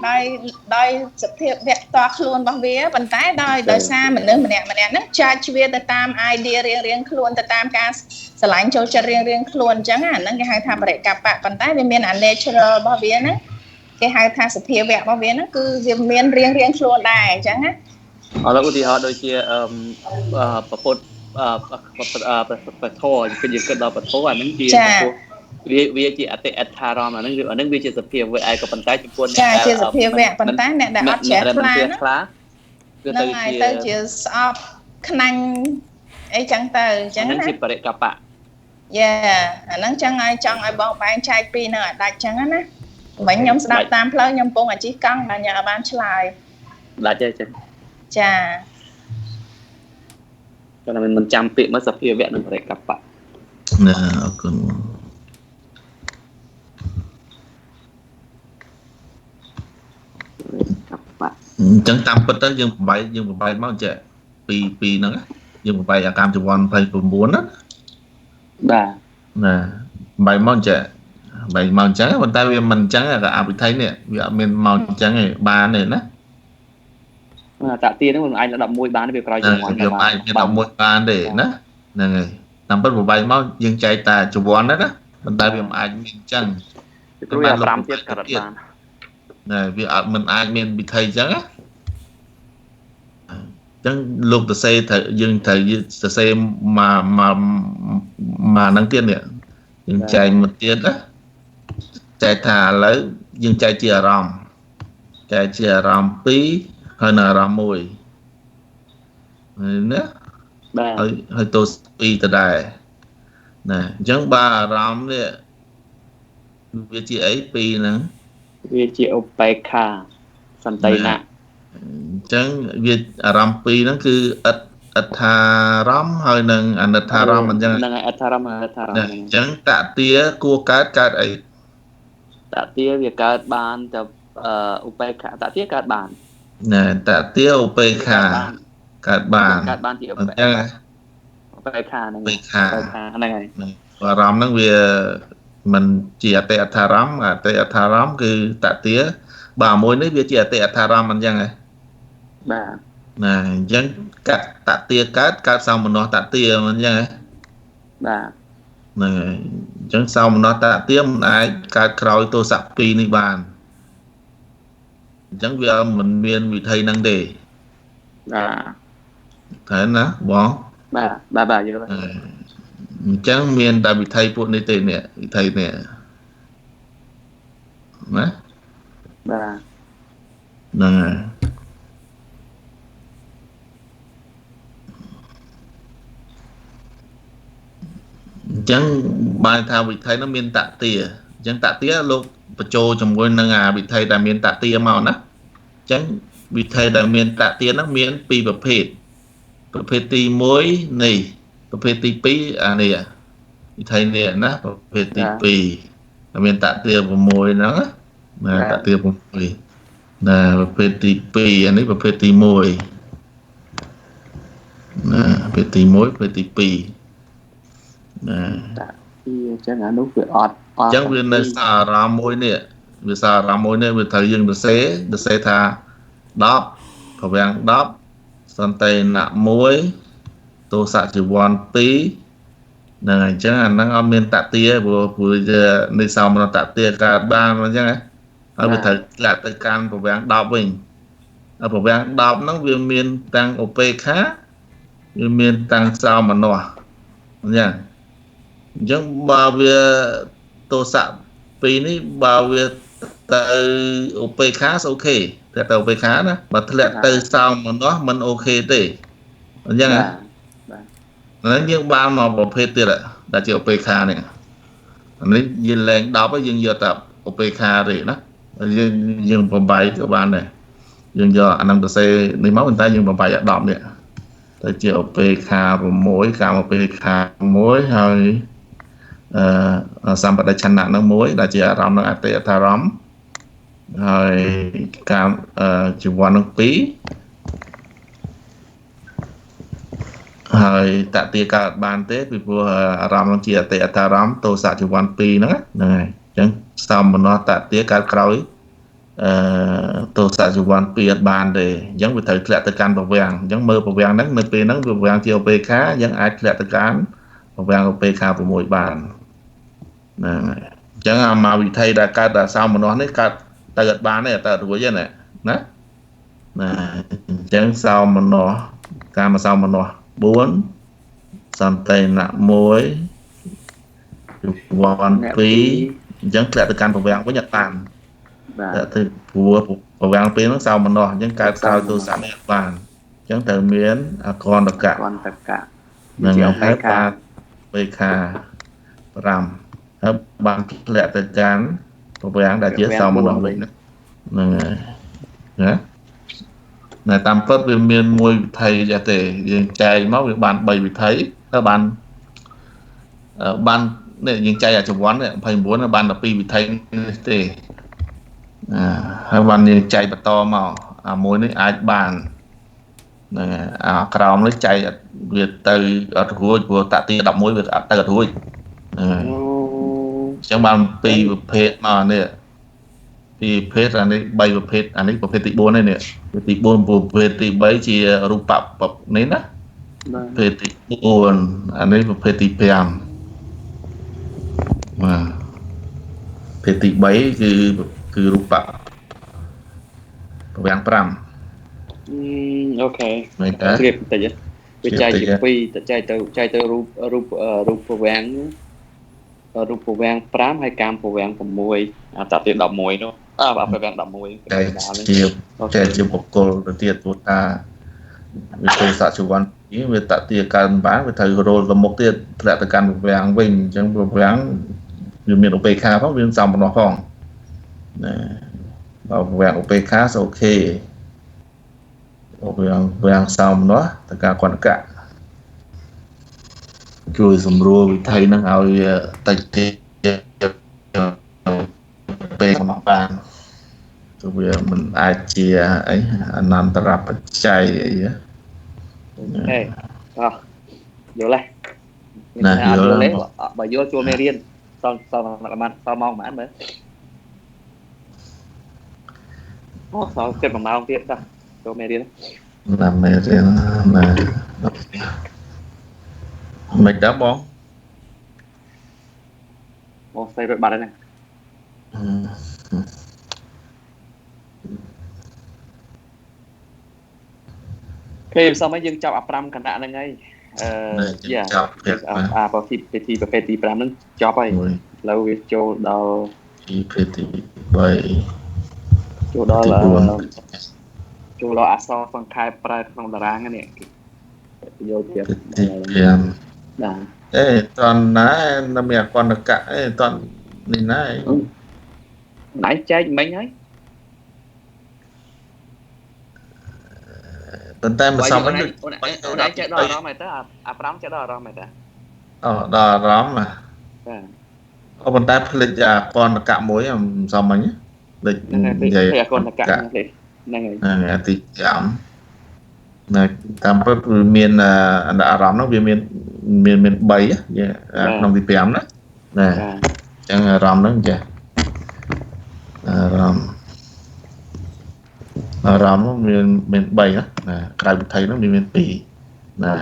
ដោយសភាវៈផ្ទាល់ខ្លួនរបស់វាប៉ុន្តែដោយសារមនុស្សម្នាក់ហ្នឹងចាច់វាទៅតាម idea រៀងខ្លួនទៅតាមការស្រឡាញ់ចូលចិត្តរៀងខ្លួនអញ្ចឹងអាហ្នឹងគេហៅថាបរិកបៈប៉ុន្តែវាមាន natural របស់វាហ្នឹងគេហៅថាសភាវៈរបស់វាហ្នឹងគឺវាមានរៀងខ្លួនដែរអញ្ចឹងណាឥឡូវឧទាហរណ៍ដូចជាប្រពុតបធរគឺយើងគិតដល់បធរអាហ្នឹងវាជាអតិអដ្ឋារម្មណ៍អាហ្នឹងវាជាសភាវៈឯក៏ប៉ុន្តែចំពោះអ្នកជាសភាវៈប៉ុន្តែអ្នកដែលអត់ជ្រះថ្លាគឺទៅជាស្អប់ខ្នាញ់អីចឹងទៅអញ្ចឹងណាហ្នឹងជាបរិកបៈយ៉ាអាហ្នឹងចឹងឲ្យចង់ឲ្យបងបែងចែកពីនឹងឲ្យដាច់ចឹងណាមិញខ្ញុំស្ដាប់តាមផ្លូវខ្ញុំពងអាជីកង់ដល់ញ៉ាំបានឆ្លើយដាច់ទេចឹងចាតែមិនចាំពាក្យមកសភាវៈនិងបរិកបៈណាអរគុណអញ្ចឹងតាមពិតទៅយើងប្របែកមកចេះពីហ្នឹងយើងប្របែកអាកម្មចវ័ន29ណាបាទណាបែកមកចេះបែកមកអញ្ចឹងប៉ុន្តែវាមិនអញ្ចឹងក៏អភិធ័យនេះវាអត់មានមកអញ្ចឹងទេបានទេណាតាក់ទាហ្នឹងមិនអាចដល់11បានទេវាក្រោយជាមួយវាអាចមាន11បានទេណាហ្នឹងហើយតាមពិតប្របែកមកយើងចែកតែចវ័នណាប៉ុន្តែវាមិនអាចមានអញ្ចឹងព្រោះ5ទៀតក៏រត់បានណែវាអត់មិនអាចមានវិធីអញ្ចឹងណា ចឹងលោកសរសេរត្រូវយើងត្រូវសរសេរមកនឹងទៀតនេះយើងចែកមកទៀតណាចែកថាឥឡូវយើងចែកជាអារម្មណ៍ចែកជាអារម្មណ៍2ហើយនៅអារម្មណ៍1ណាបាទហើយទោស2ទៅដែរណាអញ្ចឹងបើអារម្មណ៍នេះវាជាអី2ហ្នឹងវាជាឧបេក្ខាសន្តិណៈអញ្ចឹងវាអារម្មណ៍2ហ្នឹងគឺអត្ថារម្មណ៍ហើយនឹងអនិច្ចារម្មណ៍អញ្ចឹងហ្នឹងហើយអត្ថារម្មណ៍អត្ថារម្មណ៍អញ្ចឹងតទាគួរកើតអីតទាវាកើតបានតែឧបេក្ខាតទាកើតបានណែតទាឧបេក្ខាកើតបានជាឧបេក្ខាហ្នឹងហ្នឹងហើយអារម្មណ៍ហ្នឹងវាមិនជាអតិអត្ថារម្មណ៍អតិអត្ថារម្មណ៍គឺតទាបាទមួយនេះវាជាអតិអត្ថារម្មណ៍អញ្ចឹងហ៎បាទណាអញ្ចឹងកាត់តទាកើតសោមនស្សតទាអញ្ចឹងហ៎បាទហ្នឹងហើយអញ្ចឹងសោមនស្សតទាមិនអាចកើតក្រោយទោសៈ2នេះបានអញ្ចឹងវាមិនមានវិធីហ្នឹងទេបាទឃើញណាបងបាទយល់អញ្ចឹងមានតែវិធីពួកនេះទេនេះវិធីនេះណាបាទហ្នឹងហើយអញ្ចឹងបានថាវិធីនោះមានតទាអញ្ចឹងតទាលោកបញ្ចូលជាមួយនឹងអាវិធីដែលមានតទាមកណាអញ្ចឹងវិធីដែលមានតទាហ្នឹងមាន2ប្រភេទប្រភេទទី1នេះប្រភេទទី2អានេះវិធីនេះណាប្រភេទទី2ដែលមានតទា6ហ្នឹងណាតទា6ណាប្រភេទទី2អានេះប្រភេទទី1ណាប្រភេទទី1ប្រភេទទី2ណាអញ្ចឹងអានោះវាអត់អញ្ចឹងវានៅសារអារម្មណ៍មួយនេះវាសារអារម្មណ៍មួយនេះវាត្រូវយើងសរសេរថា10ប្រវាំង10សន្តិណៈ1ទោសៈជីវ័ន2ហ្នឹងហើយអញ្ចឹងអាហ្នឹងអត់មានតទាព្រោះនៃសោមនស្សតទាកើតបានអញ្ចឹងហើយវាត្រូវធ្លាក់ទៅកាន់ប្រវាំង10វិញហើយប្រវាំង10ហ្នឹងវាមានតាំងឧបេក្ខាវាមានតាំងសោមនស្សអញ្ចឹងបើវាទោសៈ2នេះបើវាទៅឧបេក្ខាអូខេតែទៅឧបេក្ខាណាបើធ្លាក់ទៅសោមនស្សមិនអូខេទេអញ្ចឹងហ្នឹងយើងបានមកប្រភេទទៀតដែលជាឧបេក្ខានេះអានេះយើងលែង10ហើយយើងយកតែឧបេក្ខាទេណាយើងបំបីក៏បានដែរយើងយកអានឹងសរសេរនេះមកប៉ុន្តែយើងបំបីអា10នេះទៅជាឧបេក្ខា6កាមឧបេក្ខា6ហើយសម្បដិឆន្ទៈនឹង1ដែលជាអារម្មណ៍នឹងអតិអត្ថារម្មណ៍ហើយកាមជីវ័ននឹង2ហើយតទាកើតបានទេពីព្រោះអារម្មណ៍នឹងជាអតិអត្ថារម្មណ៍ទោសៈជីវ័ន2ហ្នឹងហ្នឹងហើយអញ្ចឹងសោមនស្សតទាកើតក្រោយទោសៈជីវ័ន2អត់បានទេអញ្ចឹងវាត្រូវធ្លាក់ទៅកាន់ប្រវាំងអញ្ចឹងមើលប្រវាំងហ្នឹងនៅពេលហ្នឹងប្រវាំងជាឧបេក្ខាអញ្ចឹងអាចធ្លាក់ទៅកាន់ប្រវាំងឧបេក្ខា6បានហ្នឹងហើយអញ្ចឹងអាមកវិធីដែលកើតតែសោមនស្សនេះកើតទៅអត់បានទេតែរួចទេណាអញ្ចឹងសោមនស្សកាមសោមនស្ស4សន្តិណៈ1ជីវ័ន2អញ្ចឹងធ្លាក់ទៅកាន់ប្រវាំងវិញអត់បានតែទៅព្រោះប្រវាំង2ហ្នឹងសោមនស្សអញ្ចឹងកើតក្រោយទោសៈនេះអត់បានអញ្ចឹងត្រូវមានអកន្តកៈនឹងហើយបាទបេខា5ហើយបានធ្លាក់ទៅកាន់ប្រវាំងដែលជាសោមនស្សវិញហ្នឹងហើយណាតាមពិតវាមានមួយវិធីចាស់ទេយើងចែកមកវាបាន3វិធីទៅបាននេះយើងចែកអាជីវ័ន29បាន12វិធីនេះទេហើយបានយើងចែកបន្តមកអាមួយនេះអាចបានហ្នឹងអាក្រោមនេះចែកវាទៅអត់រួចព្រោះតទា11វាអត់ទៅអត់រួចហ្នឹងហើយអញ្ចឹងបាន2ប្រភេទមកនេះពីប្រភេទអានេះ3ប្រភេទអានេះប្រភេទទី4នេះទី4ប្រភេទទី3ជារូបបនេះណាប្រភេទទី4អានេះប្រភេទទី5បាទប្រភេទទី3គឺរូបប្រវាំង5 អូខេ មិនដែរ ជ្រាបបន្តិចវាចែកជា2ទៅចែកទៅរូបពវាំងរូបពវាំង5ហើយកាមពវាំង6អាតាទៀត11នោះពវាំង11 តែជាបុគ្គលទៅទៀតព្រោះថាវាចូលសាជីវ័នវាតទាកើនបានវាត្រូវរលទៅមុខទៀតធ្លាក់ទៅកាន់ពវាំងវិញអញ្ចឹងពវាំងវាមានឧបេក្ខាផងវាសំបំណោះផងណាបើពវាំងឧបេក្ខាអូខេពវាំងសំបំណោះទៅការគន្ធកៈជួយសម្រួលវិធីហ្នឹងឲ្យតិចទៀតពេលមកបានទៅវាមិនអាចជាអីអនន្តរបច្ច័យអីហេយល់ទេណាយល់ទេបើយល់ចូលមេរៀនសល់ម៉ោងប៉ុន្មានមើលសល់7ម៉ោងទៀតចាចូលមេរៀនណាមេរៀនណាមិនដល់បងស្អីរត់បាត់ហើយណាគេផ្សំឲ្យយើងចាប់5គណៈហ្នឹងហើយចាប់ពិធីប្រភេទទី5ហ្នឹងចប់ហើយឥឡូវវាចូលដល់ប្រភេទទី3ចូលដល់អក្សរសង្ខេបប្រើក្នុងតារាងនេះយកទៀតបាទតនណានៅមានអកណ្ដកៈតននេះណាណៃចែកមិញហើយប៉ុន្តែមិនសមហ្នឹងអូនចែកដល់អារម្មណ៍ហើយតើអា5ចែកដល់អារម្មណ៍ហើយតើដល់អារម្មណ៍បាទប៉ុន្តែផ្លេចអកណ្ដកៈមួយមិនសមមិញផ្លេចនិយាយអកណ្ដកៈហ្នឹងហើយទី5នៅតាមពិតវាមានអារម្មណ៍ហ្នឹងវាមាន3ក្នុងទី5ណាអញ្ចឹងអារម្មណ៍ហ្នឹងចាអារម្មណ៍មាន3ណាក្រៅវិធីហ្នឹងវាមាន2ណា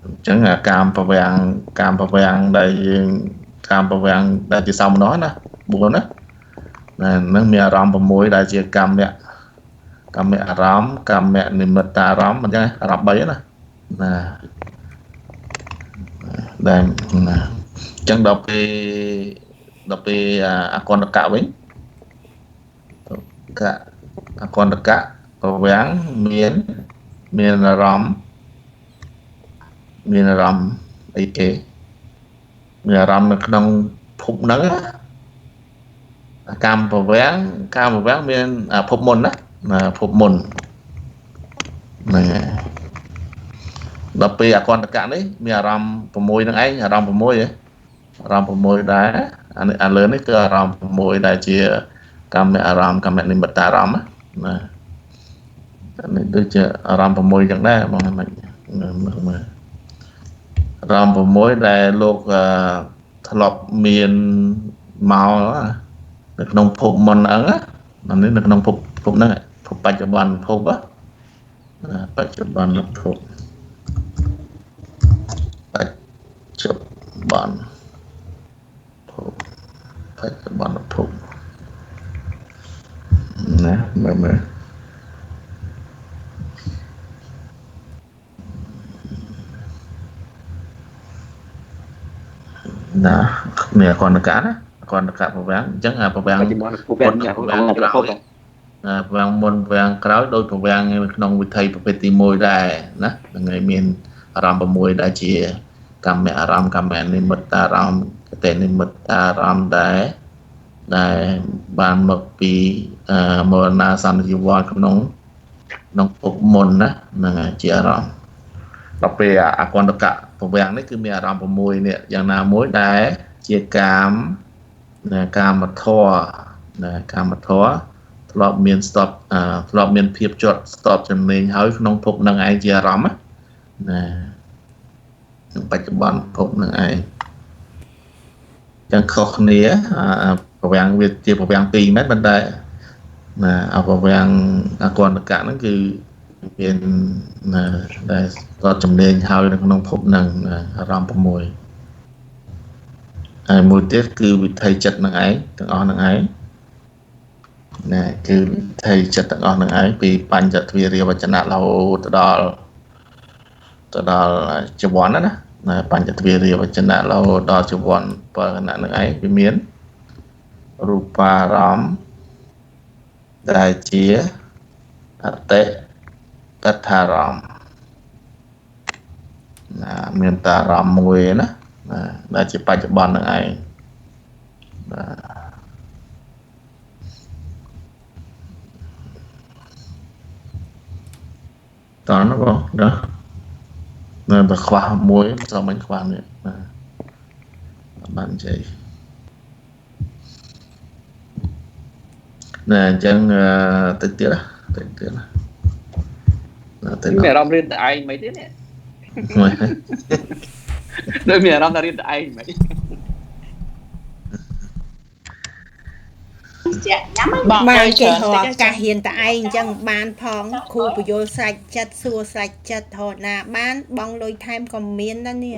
អញ្ចឹងកាមប្រវាំងដែលយើងកាមប្រវាំងដែលជាសំណោះណា4ណាហ្នឹងមានអារម្មណ៍6ដែលជាកម្មៈអារម្មណ៍កម្មៈនិមិត្តអារម្មណ៍អញ្ចឹងអារម្មណ៍3ណាដែលណាអញ្ចឹងដល់ពេលអកណ្ដកៈវិញអកណ្ដកៈប្រវាំងមានអារម្មណ៍អីគេមានអារម្មណ៍នៅក្នុងភពហ្នឹងកម្មប្រវាំងមានភពមុនណាភពមុនហ្នឹងហើយដល់ពេលអកណ្ដកៈនេះមានអារម្មណ៍6ហ្នឹងឯងអារម្មណ៍6ដែរអាលើនេះគឺអារម្មណ៍6ដែលជាកម្មអារម្មណ៍កម្មនិមិត្តអារម្មណ៍ណានេះដូចជាអារម្មណ៍6ចឹងដែរបងហ្នឹងមើលអារម្មណ៍6ដែលលោកធ្លាប់មានមកនៅក្នុងភពមុនហ្នឹងណានេះនៅក្នុងភពហ្នឹងភពបច្ចុប្បន្នភពបច្ចុប្បន្នភពណាមើលណាមានអកណ្ដកៈណាអកណ្ដកៈប្រវាំងអញ្ចឹងប្រវាំងប្រវាំងមុនប្រវាំងក្រោយដោយប្រវាំងនៅក្នុងវិធីប្រភេទទី1ដែរណាហ្នឹងហើយមានអារម្មណ៍6ដែលជាកម្មអារម្មណ៍កម្មនិមិត្តអារម្មណ៍កតេនិមិត្តអារម្មណ៍ដែលបានមកពីមរណាសន្និវត្តក្នុងភពមុនណាហ្នឹងហើយជាអារម្មណ៍ដល់ពេលអកណ្ដកៈប្រវាំងនេះគឺមានអារម្មណ៍6នេះយ៉ាងណាមួយដែលជាកាមធម៌ធ្លាប់មានភាពជាប់ស្ទាត់ចំណេញហើយក្នុងភពនឹងឯងជាអារម្មណ៍ណាបច្ចុប្បន្នភពនឹងឯងចឹងខុសគ្នាប្រវាំងវាជាប្រវាំង2មែនប៉ុន្តែណាប្រវាំងអកណ្ដកៈហ្នឹងគឺមានដែលស្ទាត់ចំណេញហើយនៅក្នុងភពនឹងអារម្មណ៍6ហើយមួយទៀតគឺវិធីចិត្តនឹងឯងទាំងអស់នឹងឯង ណែគឺថៃចិត្តទាំងអស់នឹងឯងពីបញ្ចទ្វារាវចនៈរហូតទៅដល់ចវ័នណាបញ្ចទ្វារាវចនៈរហូតដល់ចវ័នបើគណៈនឹងឯងវាមានរូបារម្មណ៍ដែលជាអតិតថារម្មណ៍មានតារម្មណ៍មួយណាដែលជាបច្ចុប្បន្ននឹងឯងតោះណាបងណានៅតែខ្វះមួយsaoមិនខ្វះនេះបានជ័យណែអញ្ចឹងតិចទៀតណាទៅ មានអារម្មណ៍រៀនតែឯងមិនទេនេះដូចមានអារម្មណ៍ថារៀនតែឯងមិនបានគេហៅឱកាសហ៊ានតែឯងអញ្ចឹងបានផងគ្រូបញ្យល់ស្រេចចិត្តសួរស្រេចចិត្តហត់ណាបានបងលុយថែមក៏មានដែរនេះ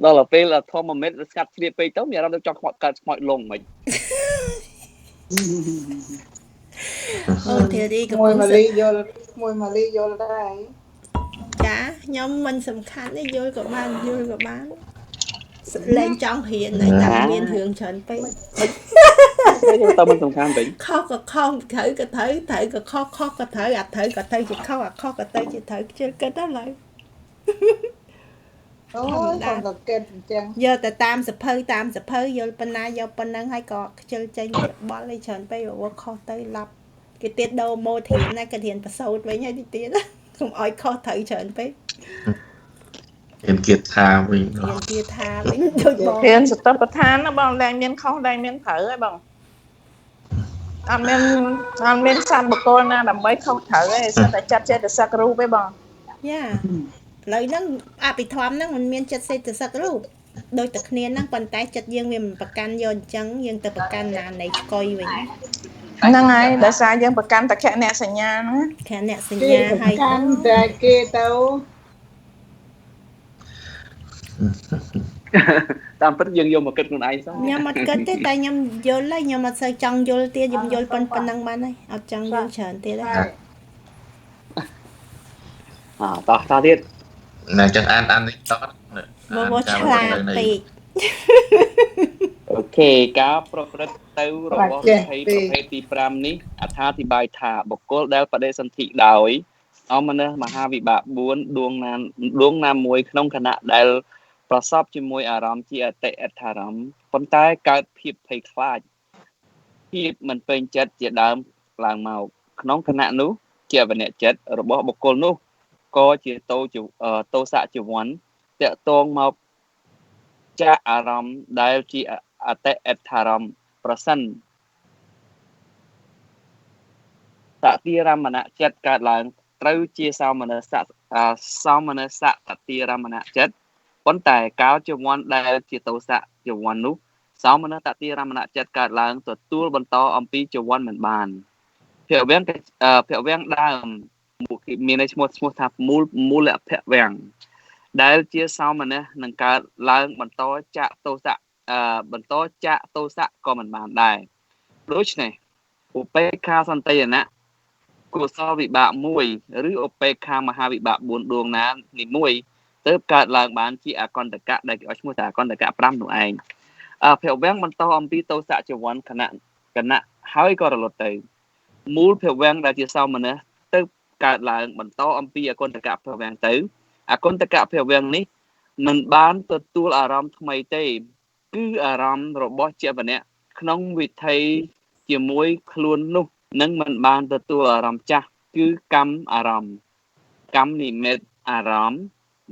ដល់ពេលធម្មមិត្តស្កាត់ជ្រាបពេកទៅមានអារម្មណ៍ថាចង់កើតខ្មោចលងមិនអូធីរីក៏មួយម៉ាលីយល់ដែរចាខ្ញុំមិនសំខាន់ទេយល់ក៏បានលែងចង់រៀនតែមានរឿងច្រើនពេកទៅមិនសំខាន់ពេកខុសក៏ខុសត្រូវក៏ត្រូវក៏ខុសក៏ត្រូវអាត្រូវក៏ទៅជាខុសអាខុសក៏ទៅជាត្រូវជឿគិតដល់ឡើយអូយខ្ញុំក៏គិតអញ្ចឹងយកទៅតាមសភៅយល់ប៉ុណ្ណាយកប៉ុណ្ណឹងហើយក៏ខ្ជិលចេញពីបល់ឲ្យច្រើនពេករវល់ខុសទៅឡប់គេទៀតដូរម៉ូតរៀនណាក៏រៀនប្រសូតវិញហើយទៀតកុំឲ្យខុសត្រូវច្រើនពេករៀនគាថាវិញដូចបងរៀនសតបដ្ឋានណាបងឡើងមានខុសឡើងមានត្រូវហើយបងអត់មានសត្វបុគ្គលណាដើម្បីខុសត្រូវទេសិតតែចាត់ចេតសិករូបទេបងយ៉ាឥឡូវហ្នឹងអភិធម្មហ្នឹងមិនមានចិត្តសេតសិករូបដូចតែគ្នាហ្នឹងប៉ុន្តែចិត្តយើងវាមិនប្រកាន់យកអញ្ចឹងយើងទៅប្រកាន់ណានៃស្កុយវិញហ្នឹងហើយដោយសារយើងប្រកាន់តខៈអ្នកសញ្ញាហ្នឹងខៈអ្នកសញ្ញាហើយកាន់តែគេទៅតាមពិតយើងយកមកគិតខ្លួនឯងសោះខ្ញុំអត់គិតទេតែខ្ញុំយល់ហើយខ្ញុំអត់សូវចង់យល់ទៀតខ្ញុំយល់ប៉ុណ្ណឹងបានហើយអត់ចង់យល់ច្រើនទៀតទេតោះទៀតណែចឹងអាននេះតោះមកឆ្លាតពេកអូខេការប្រព្រឹត្តទៅរបស់វិធីប្រភេទទី5នេះអត្ថាធិប្បាយថាបុគ្គលដែលបដិសន្ធិដោយអមនមហាវិបាក4ដួងណាមួយក្នុងគណៈដែលប្រសពជាមួយអារម្មណ៍ជាអតិអដ្ឋារម្មណ៍ប៉ុន្តែកើតភាពភ័យខ្លាចភាពមិនពេញចិត្តជាដើមឡើងមកក្នុងគណៈនោះជាវនៈចិត្តរបស់បុគ្គលនោះក៏ជាតោសៈជីវ័នតកតងមកចាក់អារម្មណ៍ដែលជាអតិអដ្ឋារម្មណ៍ប្រសិនតតិរមណចិត្តកើតឡើងត្រូវជាសោមនស្សតតិរមណចិត្តប៉ុន្តែកាលជីវ័នដែលជាតោសៈជីវ័ននោះសោមនស្សតតិរមណចិត្តកើតឡើងទទួលបន្តអំពីជីវ័នមិនបានភវវាំងដើមមានឈ្មោះថាមូលភវាំងដែលជាសោមនស្សនឹងកើតឡើងបន្តចាក់តោសៈក៏មិនបានដែរដូច្នេះឧបេក្ខាសន្តិយណៈកុសលវិបាក1ឬឧបេក្ខាមហាវិបាក4ដួងណានេះមួយទើបកើតឡើងបានជាអកន្តកៈដែលគេឲ្យឈ្មោះថាអកន្តកៈ5នោះឯងភវវាំងបន្តអំពីតោសៈជីវ័នគណៈហើយក៏រលត់ទៅមូលភវវាំងដែលជាសោមនស្សទៅកើតឡើងបន្តអំពីអកន្តកៈភវវាំងទៅអកន្តកៈភវវាំងនេះមិនបានទទួលអារម្មណ៍ថ្មីទេគឺអារម្មណ៍របស់ជាវណៈក្នុងវិធីជាមួយខ្លួននោះនឹងមិនបានទទួលអារម្មណ៍ចាស់គឺកម្មអារម្មណ៍កម្មនិមិត្តអារម្មណ៍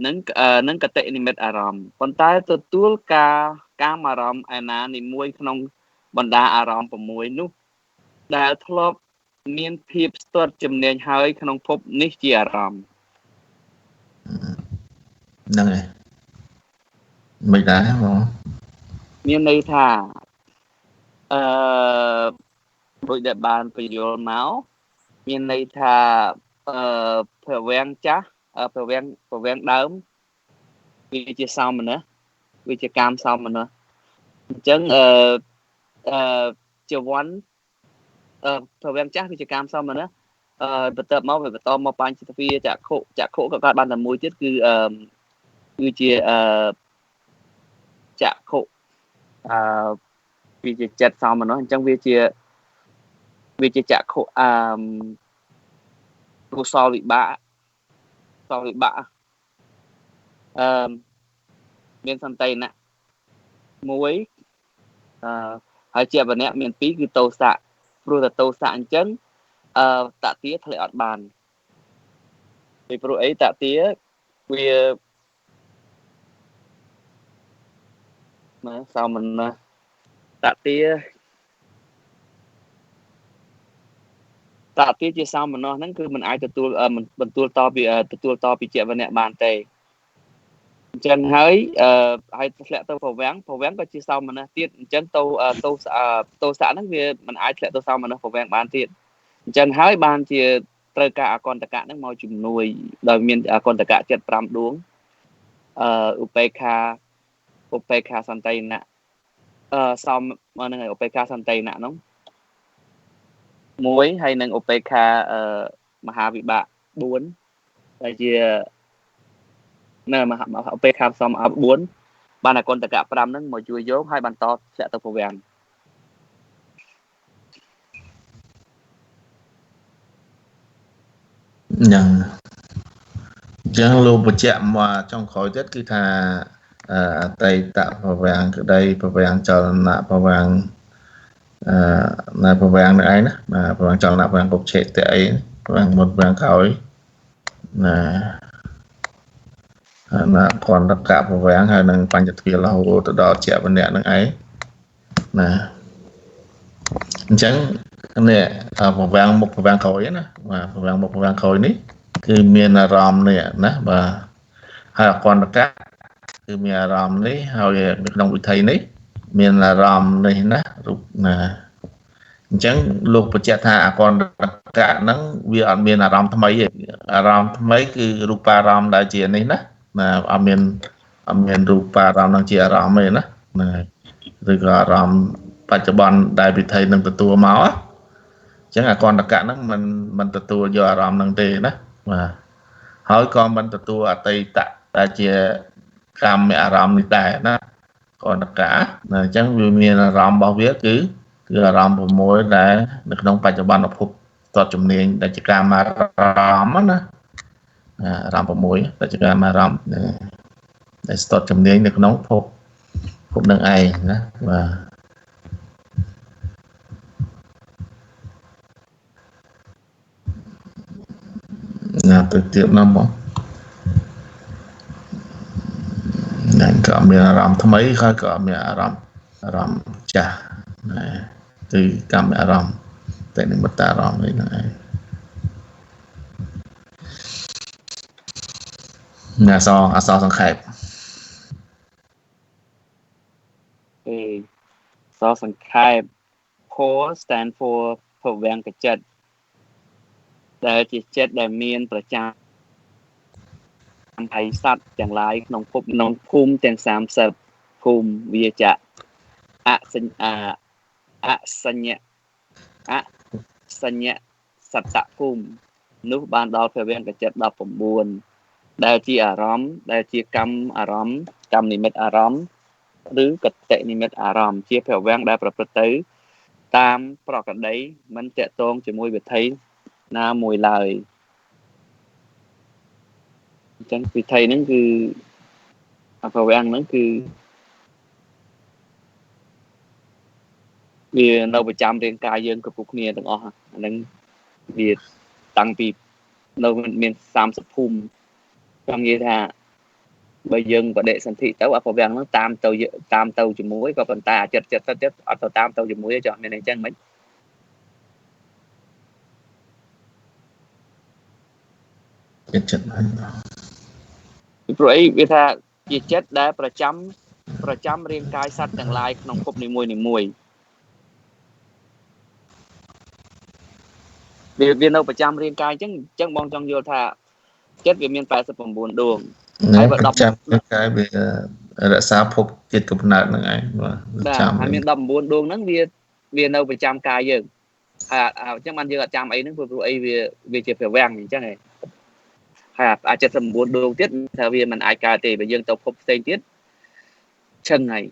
និងកតិនិមិត្តអារម្មណ៍ប៉ុន្តែទទួលកម្មអារម្មណ៍ឯណានីមួយក្នុងបណ្ដាអារម្មណ៍6នោះដែលធ្លាប់មានភាពស្ទាត់ជំនាញហើយក្នុងភពនេះជាអារម្មណ៍ហ្នឹងហើយមិនដែរបងមានន័យថាដូចដែលបានបញ្យល់មកមានន័យថាភវវាំងចាស់ភវវាំងដើមវាជាសោមនស្សវាជាកម្មសោមនស្សអញ្ចឹង ជាវ័នប្រវាំងចាស់គឺជាកម្មសមណាបន្ទាប់មកវាបន្តមកបញ្ជាវាចក្ខុក៏កើតបានតែមួយទៀតគឺជាចក្ខុវាជាចិត្តសមណាអញ្ចឹងវាជាចក្ខុកុសលវិបាកមានសន្តិណៈមួយហើយជាវណ្ណៈមាន2គឺតោសៈព្រោះតែតោសៈអញ្ចឹងតទាធ្លាក់អត់បានពីព្រោះអីតទាវាមកសមណាតទាជាសមណោះហ្នឹងគឺมันអាចទទួលតពីជាវណ្ណៈបានទេអញ្ចឹងហើយធ្លាក់ទៅប្រវាំងក៏ជាសមណោះទៀតអញ្ចឹងតោសៈហ្នឹងវាมันអាចធ្លាក់ទៅសមណោះប្រវាំងបានទៀតអញ្ចឹងហើយបានជាត្រូវការអកន្តកៈហ្នឹងមកជំនួយដោយមានអកន្តកៈ75ដួងឧបេក្ខាសន្តិណៈសមហ្នឹងហើយឧបេក្ខាសន្តិណៈហ្នឹងមួយហើយនឹងឧបេក្ខាមហាវិបាក4ដែលជានៅឧបេក្ខាសម4បានអកន្តកៈ5ហ្នឹងមកជួយយកហើយបន្តធ្លាក់ទៅប្រវាំងយ៉ាងលោកបញ្ជាក់មកចុងក្រោយទៀតគឺថាអតីតប្រវាំងក្តីប្រវាំងចលនៈប្រវាំងនៅប្រវាំងនៅឯណាបាទប្រវាំងចលនៈប្រវាំងកុបឆេតអីប្រវាំងមុនប្រវាំងក្រោយណាកន្តកៈប្រវាំងហើយនឹងបញ្ចទ្វារហូតទៅដល់ជាវណ្ណៈនឹងឯងណាអញ្ចឹងនេះប្រវាំងមុខប្រវាំងក្រោយណាបាទប្រវាំងមុខប្រវាំងក្រោយនេះគឺមានអារម្មណ៍នេះណាបាទហើយអកន្តកៈគឺមានអារម្មណ៍នេះហើយនៅក្នុងវិធីនេះមានអារម្មណ៍នេះណារូបណាអញ្ចឹងលោកបញ្ជាក់ថាអកន្តកៈហ្នឹងវាអត់មានអារម្មណ៍ថ្មីទេអារម្មណ៍ថ្មីគឺរូបារម្មណ៍ដែលជានេះណាអត់មានរូបារម្មណ៍នឹងជាអារម្មណ៍ទេណាឬក៏អារម្មណ៍បច្ចុប្បន្នដែលវិធីនឹងទទួលមកអញ្ចឹងអកន្តកៈហ្នឹងមិនទទួលយកអារម្មណ៍ហ្នឹងទេណាបាទហើយក៏មិនទទួលអតីតដែលជាកម្មអារម្មណ៍នេះដែរណាកន្តកៈអញ្ចឹងវាមានអារម្មណ៍របស់វាគឺអារម្មណ៍6ដែលនៅក្នុងបច្ចុប្បន្នភពតតជំនាញដែលជាកម្មអារម្មណ៍ណាអារម្មណ៍6ដែលជាកម្មអារម្មណ៍ដែលស្ទាត់ជំនាញនៅក្នុងភពនឹងឯងណាបាទណាទៅទៀតណាបងណាក៏មានអារម្មណ៍ថ្មីហើយក៏មានអារម្មណ៍ចាស់គឺកម្មអារម្មណ៍តែនិមិត្តអារម្មណ៍នេះហ្នឹងឯងអក្សរសង្ខេបសរសង្ខេប core stand for ប្រវាំងកចិត្តដែលជាចិត្តដែលមានប្រចាំហើយសត្វទាំងឡាយក្នុងភពក្នុងភូមិទាំង30ភូមិវាចៈអសញ្ញសត្តភូមិនោះបានដល់ប្រវាំងកចិត្ត19ដែលជាអារម្មណ៍ដែលជាកម្មអារម្មណ៍កម្មនិមិត្តអារម្មណ៍ឬកតិនិមិត្តអារម្មណ៍ជាប្រវាំងដែលប្រព្រឹត្តទៅតាមប្រក្រតីមិនតាក់ទងជាមួយវិធីណាមួយឡើយអញ្ចឹងវិធីហ្នឹងគឺប្រវាំងហ្នឹងគឺវានៅប្រចាំរាងកាយយើងគ្រប់គ្នាទាំងអស់អាហ្នឹងវាតាំងពីនៅមាន30ភូមិខ្ញុំនិយាយថាបើយើងបដិសន្ធិទៅអាប្រវាំងហ្នឹងតាមទៅជាមួយក៏ប៉ុន្តែអាចិត្តអត់ទៅតាមទៅជាមួយទេចុះមានអញ្ចឹងមិនចិត្តហ្នឹងពីព្រោះអីវាថាជាចិត្តដែលប្រចាំរាងកាយសត្វទាំងឡាយក្នុងភពនីមួយវានៅប្រចាំរាងកាយអញ្ចឹងបងចង់យល់ថាចិត្តវាមាន89ដួងហើយបើ10ចាំរាងកាយវារក្សាភព ចិត្តកំណើតហ្នឹងឯងបាទហើយមាន19ដួងហ្នឹងវានៅប្រចាំកាយយើងហើយអញ្ចឹងបានយើងអត់ចាំអីហ្នឹងព្រោះអីវាជាប្រវាំងអញ្ចឹងឯងហើយអាច79ដួងទៀតថាវាមិនអាចកើតទេបើយើងទៅភពផ្សេងទៀតឈឹងហើយ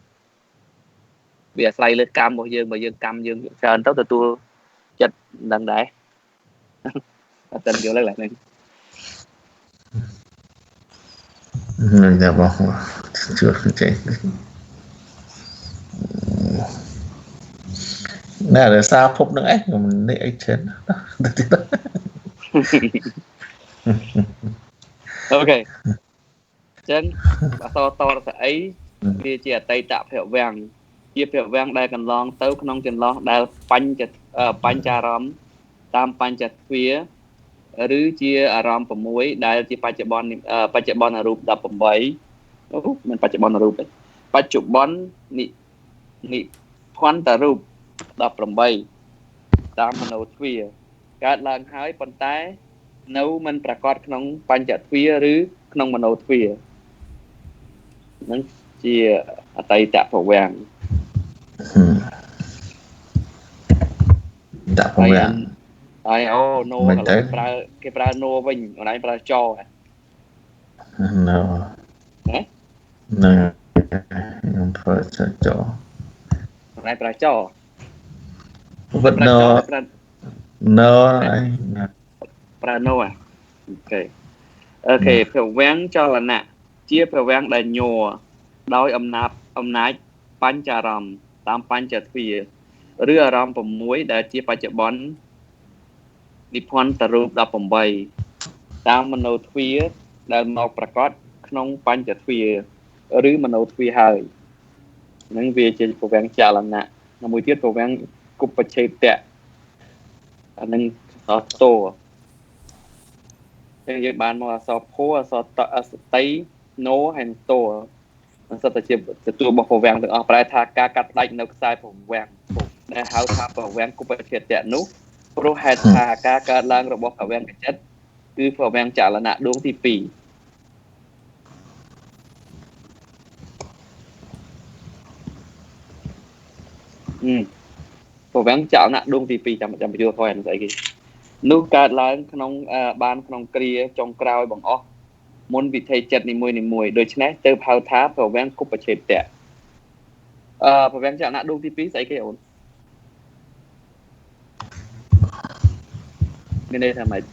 វាអាស្រ័យលើកម្មរបស់យើងបើយើងកម្មយើងច្រើនទៅទទួលចិត្តដឹងដែរអត់ទាន់យល់ឡើយហ្នឹងតែបងជួយចេះណែរសារភពនឹងឯងខ្ញុំនេះអីច្រើនអូខេចឹងអសតរស្អីវាជាអតីតភវវាំងជាភវវាំងដែលកន្លងទៅក្នុងចន្លោះដែលបញ្ចារម្មណ៍តាមបញ្ចទ្វាឬជាអារម្មណ៍6ដែលជាបច្ចុប្បន្នរូប18អូមិនបច្ចុប្បន្នរូបទេបច្ចុប្បន្ននិភន្តរូប18តាមមโนទ្វាកើតឡើងហើយប៉ុន្តែនៅមិនប្រកបក្នុងបញ្ចទ្វាឬក្នុងមโนទ្វាហ្នឹងជាអតីតភវាំងដាក់ភវាំងហើយអូណូគេប្រើណូវិញអនឡាញប្រើចណូហ្នឹងខ្ញុំប្រើចអនឡាញប្រើចវិតណូអីប្រើណូអូខេភវាំងចលនៈជាភវាំងដែលញ័រដោយអំណាចបញ្ចារម្មណ៍តាមបញ្ចទ្វាឬអារម្មណ៍6ដែលជាបច្ចុប្បន្ននិភន្តរូប18តាមមโนទ្វាដែលមកប្រកបក្នុងបញ្ចទ្វាឬមโนទ្វាហើយហ្នឹងវាជាភវាំងចលនៈមួយទៀតភវាំងគុបច្ឆេតៈអានឹងអសតោយើងបានមកអសភោអសតអសតិណូហើយតោអសតជាទទួលរបស់ភវាំងទាំងអស់ប្រែថាការកាត់ផ្ដាច់នៅខ្សែភវាំងដែលហៅថាភវាំងគុបច្ឆេតៈនោះព្រោះហេតុថាការកើតឡើងរបស់ភវាំងចិត្តគឺភវាំងចលនៈដួងទី2ភវាំងចលនៈដួងទី2ចាំបញ្យល់thôiអានោះស្អីគេនោះកើតឡើងក្នុងបានក្នុងគ្រាចុងក្រោយបង្អស់មុនវិធ័យចិត្តនីមួយដូច្នេះទើបហៅថាភវាំងគុបច្ឆេតៈភវាំងចលនៈដួងទី2ស្អីគេអូនមានន័យថាម៉េច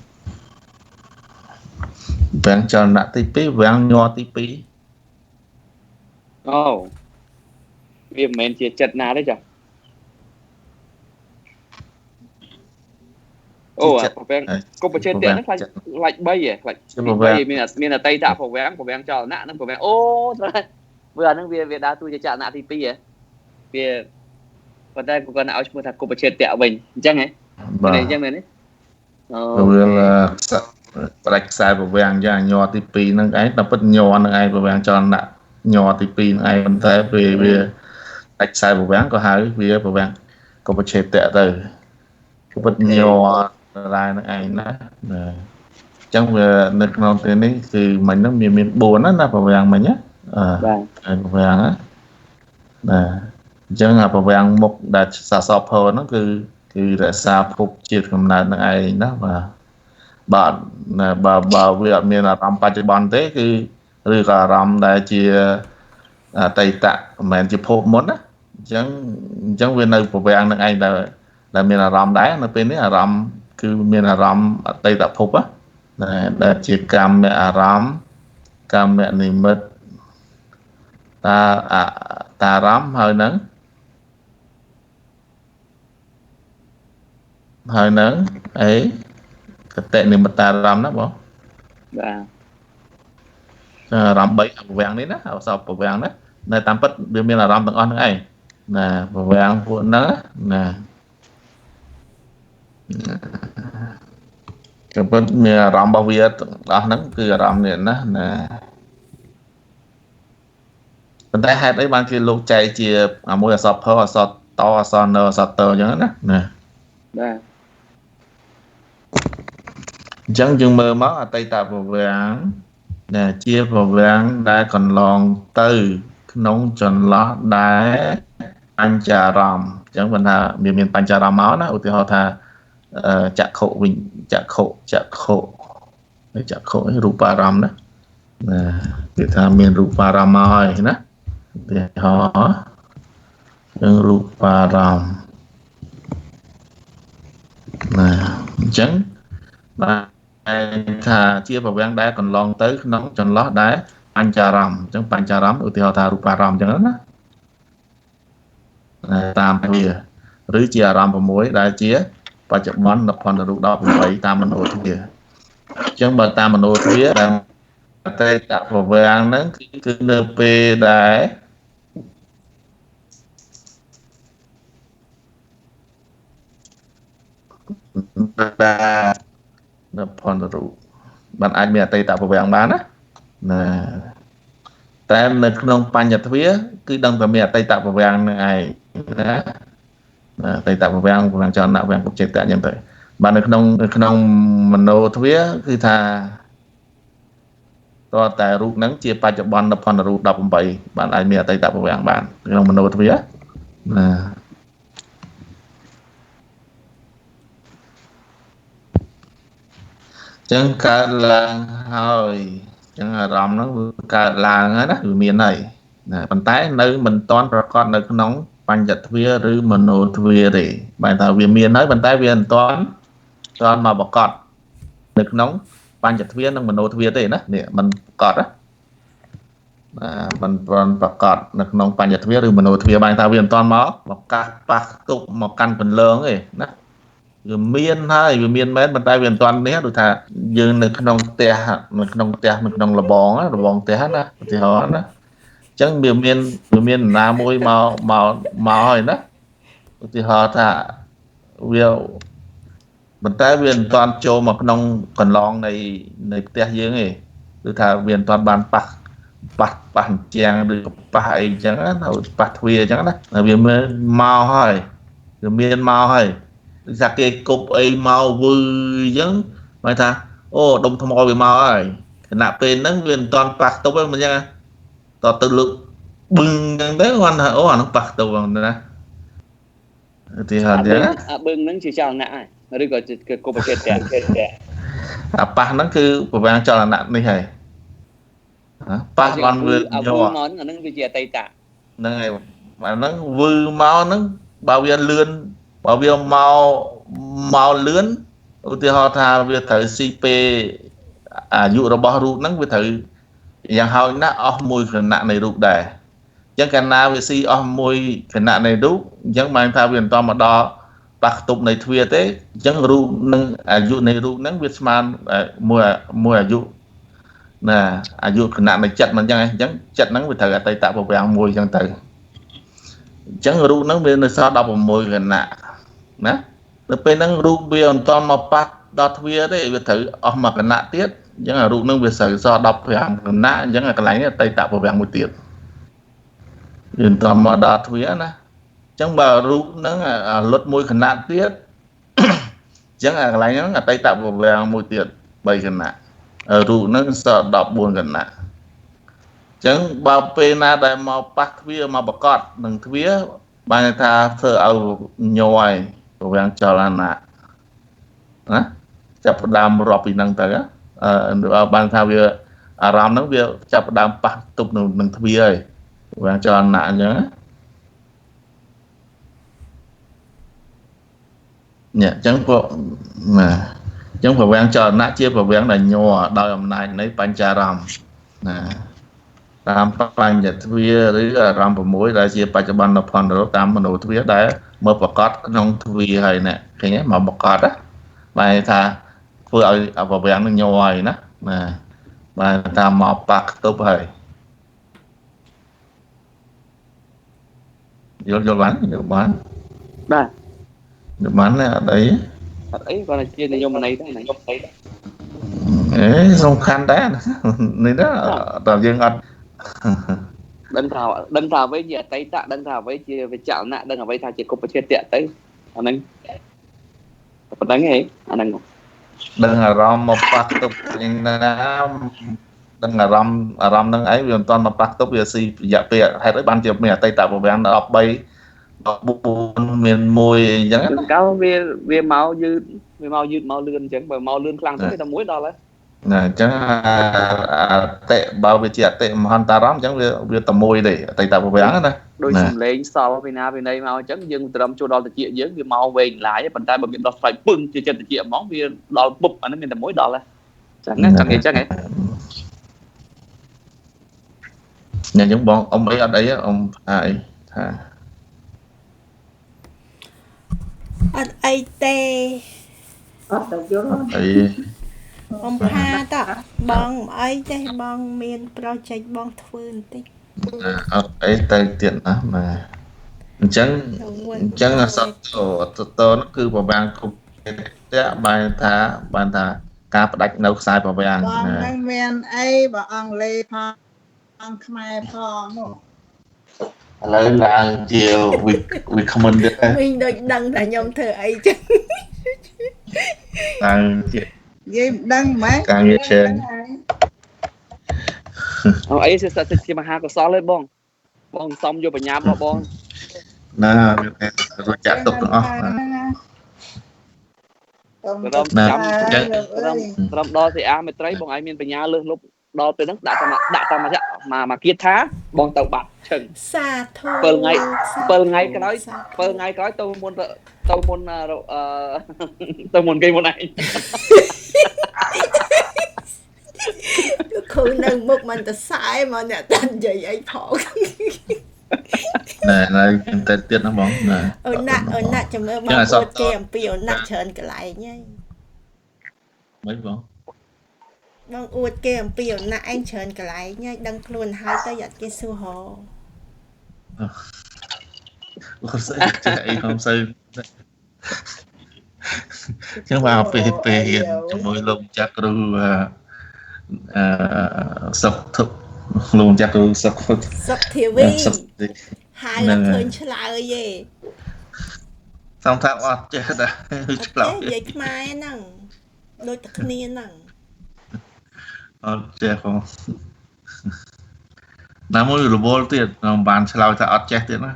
វាំងចលនៈទី2វាំងញ័រទី2អូវាមិនមែនជាចិត្តណាទេចាអូភវាំងគុបច្ឆេតៈហ្នឹងខ្លាច់3ហ៎ខ្លាច់មានអតីតភវាំងចលនៈនិងភវាំងអូត្រូវមើលអាហ្នឹងវាដើរតួជាចលនៈទី2ហ៎វាប៉ុន្តែគាត់ឲ្យឈ្មោះថាគុបច្ឆេតៈវិញអញ្ចឹងហ៎អញ្ចឹងមែនទេវាផ្ដាច់ខ្សែភវាំងយ៉ាងញ័រទី2ហ្នឹងឯងតែពិតញ័រហ្នឹងឯងភវាំងចលនៈញ័រទី2ហ្នឹងឯងប៉ុន្តែវាដាច់ខ្សែភវាំងក៏ហៅវាភវាំងគុបច្ឆេតៈទៅពិតញ័ររាយនឹងឯងណាអញ្ចឹងវានៅក្នុងទីនេះគឺមិញហ្នឹងមាន4ណាភវាំងមិញណាបាទភវាំងណាអញ្ចឹងភវាំងមុខដែលសាសភោហ្នឹងគឺរក្សាភពជាតិកំណើតនឹងឯងណាបាទបើវាអត់មានអារម្មណ៍បច្ចុប្បន្នទេគឺឬក៏អារម្មណ៍ដែលជាអតីតមិនមែនជាភពមុនណាអញ្ចឹងវានៅភវាំងនឹងឯងដែលមានអារម្មណ៍ដែរនៅពេលនេះអារម្មណ៍គឺមានអារម្មណ៍អតីតភពណាដែលជាកម្មអារម្មណ៍កម្មនិមិត្តតាអារម្មណ៍ហើយហ្នឹងអីកតេនិមិត្តអារម្មណ៍ណាបងបាទអារម្មណ៍3ភវាំងនេះណាអសពភវាំងណានៅតាមពិតវាមានអារម្មណ៍ទាំងអស់ហ្នឹងឯងណាភវាំងពួកហ្នឹងណាក៏ពិតមានអារម្មណ៍របស់វាទាំងអស់ហ្នឹងគឺអារម្មណ៍នេះណាប៉ុន្តែហេតុអីបានគេលោកចែកជាមួយអសភោអសតអសនអសតអញ្ចឹងណាបាទអញ្ចឹងយើងមើលមកអតីតភវាំងជាភវាំងដែលកន្លងទៅ ក្នុងចន្លោះដែលបញ្ចារម្មណ៍អញ្ចឹងមិនថាមានបញ្ចារម្មណ៍មកណាឧទាហរណ៍ថាចក្ខុវិញចក្ខុរូបារម្មណ៍ណាគេថាមានរូបារម្មណ៍មកហើយណាឧទាហរណ៍នឹងរូបារម្មណ៍ណាអញ្ចឹងបាទថាជាប្រវាំងដែលកន្លងទៅក្នុងចន្លោះដែលបញ្ចារម្មណ៍អញ្ចឹងបញ្ចារម្មណ៍ឧទាហរណ៍ថារូបារម្មណ៍អញ្ចឹងណាតាមវាឬជាអារម្មណ៍6ដែលជាបច្ចុប្បន្នផនរូប18តាមមโนទ្វាអញ្ចឹងបើតាមមโนទ្វាដែលតែតប្រវាំងហ្នឹងគឺនៅពេលដែលនៅផនរូបបានអាចមានអតីតប្រវាំងបានណាតែនៅក្នុងបញ្ញទ្វាគឺដឹងតែមានអតីតប្រវាំងនឹងឯងណាអតីតប្រវាំងចលនៈប្រវាំងពុជិតអញ្ចឹងទៅបាទនៅក្នុងមโนទ្វាគឺថាតើតែរូបហ្នឹងជាបច្ចុប្បន្នផនរូប18បានអាចមានអតីតប្រវាំងបានក្នុងមโนទ្វាណាចឹងកើតឡើងហើយចឹងអារម្មណ៍ហ្នឹងវាកើតឡើងហើយណាវាមានហើយណាប៉ុន្តែនៅមិនតាន់ប្រកបនៅក្នុងបញ្ញទ្វាឬមโนទ្វាទេបែរថាវាមានហើយប៉ុន្តែវាមិនតាន់មកប្រកបនៅក្នុងបញ្ញទ្វានិងមโนទ្វាទេណានេះมันប្រកបมันប្រកបនៅក្នុងបញ្ញទ្វាឬមโนទ្វាបែរថាវាមិនតាន់មកកាសប៉ះទុកមកកាន់ពន្លងទេណាវាមានហើយវាមានមែនប៉ុន្តែវាមិនតាន់នេះដូចថាយើងនៅក្នុងផ្ទះនៅក្នុងលបងផ្ទះណាឧទាហរណ៍ណាអញ្ចឹងវាមានណាមួយមកហើយណាឧទាហរណ៍ថាវាប៉ុន្តែវាមិនតាន់ចូលមកក្នុងកន្លងនៃផ្ទះយើងទេគឺថាវាមិនតាន់បានប៉ះអញ្ចឹងឬប៉ះអីអញ្ចឹងណាប៉ះទ្វាអញ្ចឹងណាវាមកហើយវាមានមកហើយដូចថាគេគប់អីមកវឺអញ្ចឹងហៅថាអូដុំថ្មវាមកហើយខណៈពេលហ្នឹងវាមិនតាន់ប៉ះទប់ទេអញ្ចឹងតទៅលើកបឹងអញ្ចឹងទៅគាត់ថាអូអានោះប៉ះទប់ហ្នឹងណាឧទាហរណ៍អញ្ចឹងអាបឹងហ្នឹងជាចលនៈហើយឬក៏គប់បច្ចេកទេសអាប៉ះហ្នឹងគឺប្រវាំងចលនៈនេះហើយប៉ះបានវាយកមកអាហ្នឹងវាជាអតីតហ្នឹងហើយអាហ្នឹងវឺមកហ្នឹងបើវាលឿនបើវាមកលឿនឧទាហរណ៍ថាវាត្រូវស៊ីពេលអាយុរបស់រូបហ្នឹងវាត្រូវយ៉ាងហោចណាស់អស់មួយខណៈនៃរូបដែរអញ្ចឹងកាលណាវាស៊ីអស់មួយខណៈនៃរូបអញ្ចឹងបានថាវាមិនតមកដល់ប៉ះទប់នៃទ្វាទេអញ្ចឹងរូបនឹងអាយុនៃរូបហ្នឹងវាស្មើមួយអាយុណាអាយុខណៈនៃចិត្តមិនអញ្ចឹងចិត្តហ្នឹងវាត្រូវអតីតប្រវាំងមួយអញ្ចឹងទៅអញ្ចឹងរូបហ្នឹងវានៅសល់16ខណៈណានៅពេលហ្នឹងរូបវាមិនតមកប៉ះដល់ទ្វាទេវាត្រូវអស់មួយខណៈទៀតអញ្ចឹងរូបហ្នឹងវាសល់15ខណៈអញ្ចឹងកន្លែងនេះអតីតប្រវាំងមួយទៀតវាមិនតមកដល់ទ្វាណាអញ្ចឹងបើរូបហ្នឹងលុតមួយខណៈទៀតអញ្ចឹងកន្លែងហ្នឹងអតីតប្រវាំងមួយទៀត3ខណៈរូបហ្នឹងសល់14ខណៈអញ្ចឹងបើពេលណាដែលមកប៉ះទ្វាមកប្រកបនឹងទ្វាបានថាធ្វើឲ្យញ័រប្រវាំងចលនៈណាចាប់ផ្ដើមរាប់ពីហ្នឹងទៅបានថាវាអារម្មណ៍ហ្នឹងវាចាប់ផ្ដើមប៉ះទប់នឹងទ្វាហើយប្រវាំងចលនៈអញ្ចឹងអញ្ចឹងពួកណាអញ្ចឹងប្រវាំងចលនៈជាប្រវាំងដែលញ័រដោយអំណាចនៃបញ្ចារម្មណ៍ណាតាមបញ្ញទ្វាឬអារម្មណ៍6ដែលជាបច្ចុប្បន្នផនរូបតាមមโนទ្វាដែលមកប្រកបក្នុងទ្វាហើយណាឃើញទេមកប្រកបបែរថាធ្វើឲ្យប្រវាំងនឹងញ័រហើយណាបាទតាមមកប៉ះទប់ហើយយល់បានបាទបានណាអត់អីគាត់ជានិយមន័យដែរសំខាន់ដែរនេះណាតើយើងអត់ដឹងថាអ្វីជាអតីតដឹងថាអ្វីជាវិចលណៈដឹងអ្វីថាជាគុបច្ចេតៈទៅអាហ្នឹងប៉ុណ្្នឹងឯងអាហ្នឹងដឹងអារម្មណ៍មកប៉ះទប់យ៉ាងណា ដឹងអារម្មណ៍ហ្នឹងឯងវាមិនទាន់មកប៉ះទប់វាស៊ីរយៈពេលហេតុអីបានជាមានអតីតប្រវាំង13 14មាន1អីចឹង កៅវាមកយឺតមកលឿនអញ្ចឹងបើមកលឿនខ្លាំងទៅវាតែមួយដល់ហើយ អញ្ចឹងអតិបើវាជាអតិមហន្តអារម្មណ៍អញ្ចឹងវាតែមួយទេអតីតប្រវាំងណា ដូចសំឡេងសល់ពីណាពីណីមកអញ្ចឹងយើងត្រឹមចូលដល់តិចយើងវាមកវែងឡាយប៉ុន្តែបើមានដោះស្រាយពឹងជាចិត្តតិចហ្មងវាដល់ពុបអានេះមានតែមួយដល់ហើយចឹងណាចង់និយាយចឹងហ៎ ញ៉ាំចឹងបងអ៊ំអីអត់អីអ៊ំអីថា អត់អីទេ អត់ទៅយល់ អី អំផាតបងអីទេបងមាន project បងធ្វើបន្តិច អត់អីទៅទៀតណាបាទអញ្ចឹងអសតតនោះគឺប្រវាំងគ្រប់តែបានថាការផ្ដាច់នៅខ្សែប្រវាំង បងនឹងមានអីបើអង់គ្លេសផងខ្មែរផងនោះ ឥឡូវឡើងជាវាខមមិនទៀត វិញដូចដឹងថាខ្ញុំធ្វើអីចឹង ឡើងជា និយាយមិនដឹងម៉េច ការងារជើង អូអីជាមហាកុសលទេបងសំយកបញ្ញារបស់បង ណាវាតែរួចចាក់ទុកទាំងអស់ ត្រឹមដល់CA មេត្រីបងឯងមានបញ្ញាលើសលប់ដល់ពេលហ្នឹងដាក់តាមមកគៀតថាបងទៅបាត់ឈឹង សាធុ 7ថ្ងៃក្រោយទៅមុនគេមុនឯង គ្រូនៅមុខមិនទៅសែមកអ្នកតានិយាយអីផង ណែតែទៀតណាបងណា អូនណាក់ចាំមើលបងអួតគេអំពីអូនណាក់ច្រើនកន្លែងហើយ មិនបង បងអួតគេអំពីអូនណាក់ឯងច្រើនកន្លែងហើយដឹងខ្លួនហើយទៅយ៉ាត់គេសួរហោ អូសចេះអីខ្ញុំសូវចឹងមកពេលជាមួយលោកចាក់គ្រូសុខទុកលោកចាក់គ្រូសុខធាវីហើយអត់ឃើញឆ្លើយទេ សំថាអត់ចេះដែរឆ្លោះ និយាយខ្មែរហ្នឹងដូចតែគ្នាហ្នឹង អត់ចេះផងណាមួយរវល់ទៀតមិនបានឆ្លើយថាអត់ចេះទៀតណា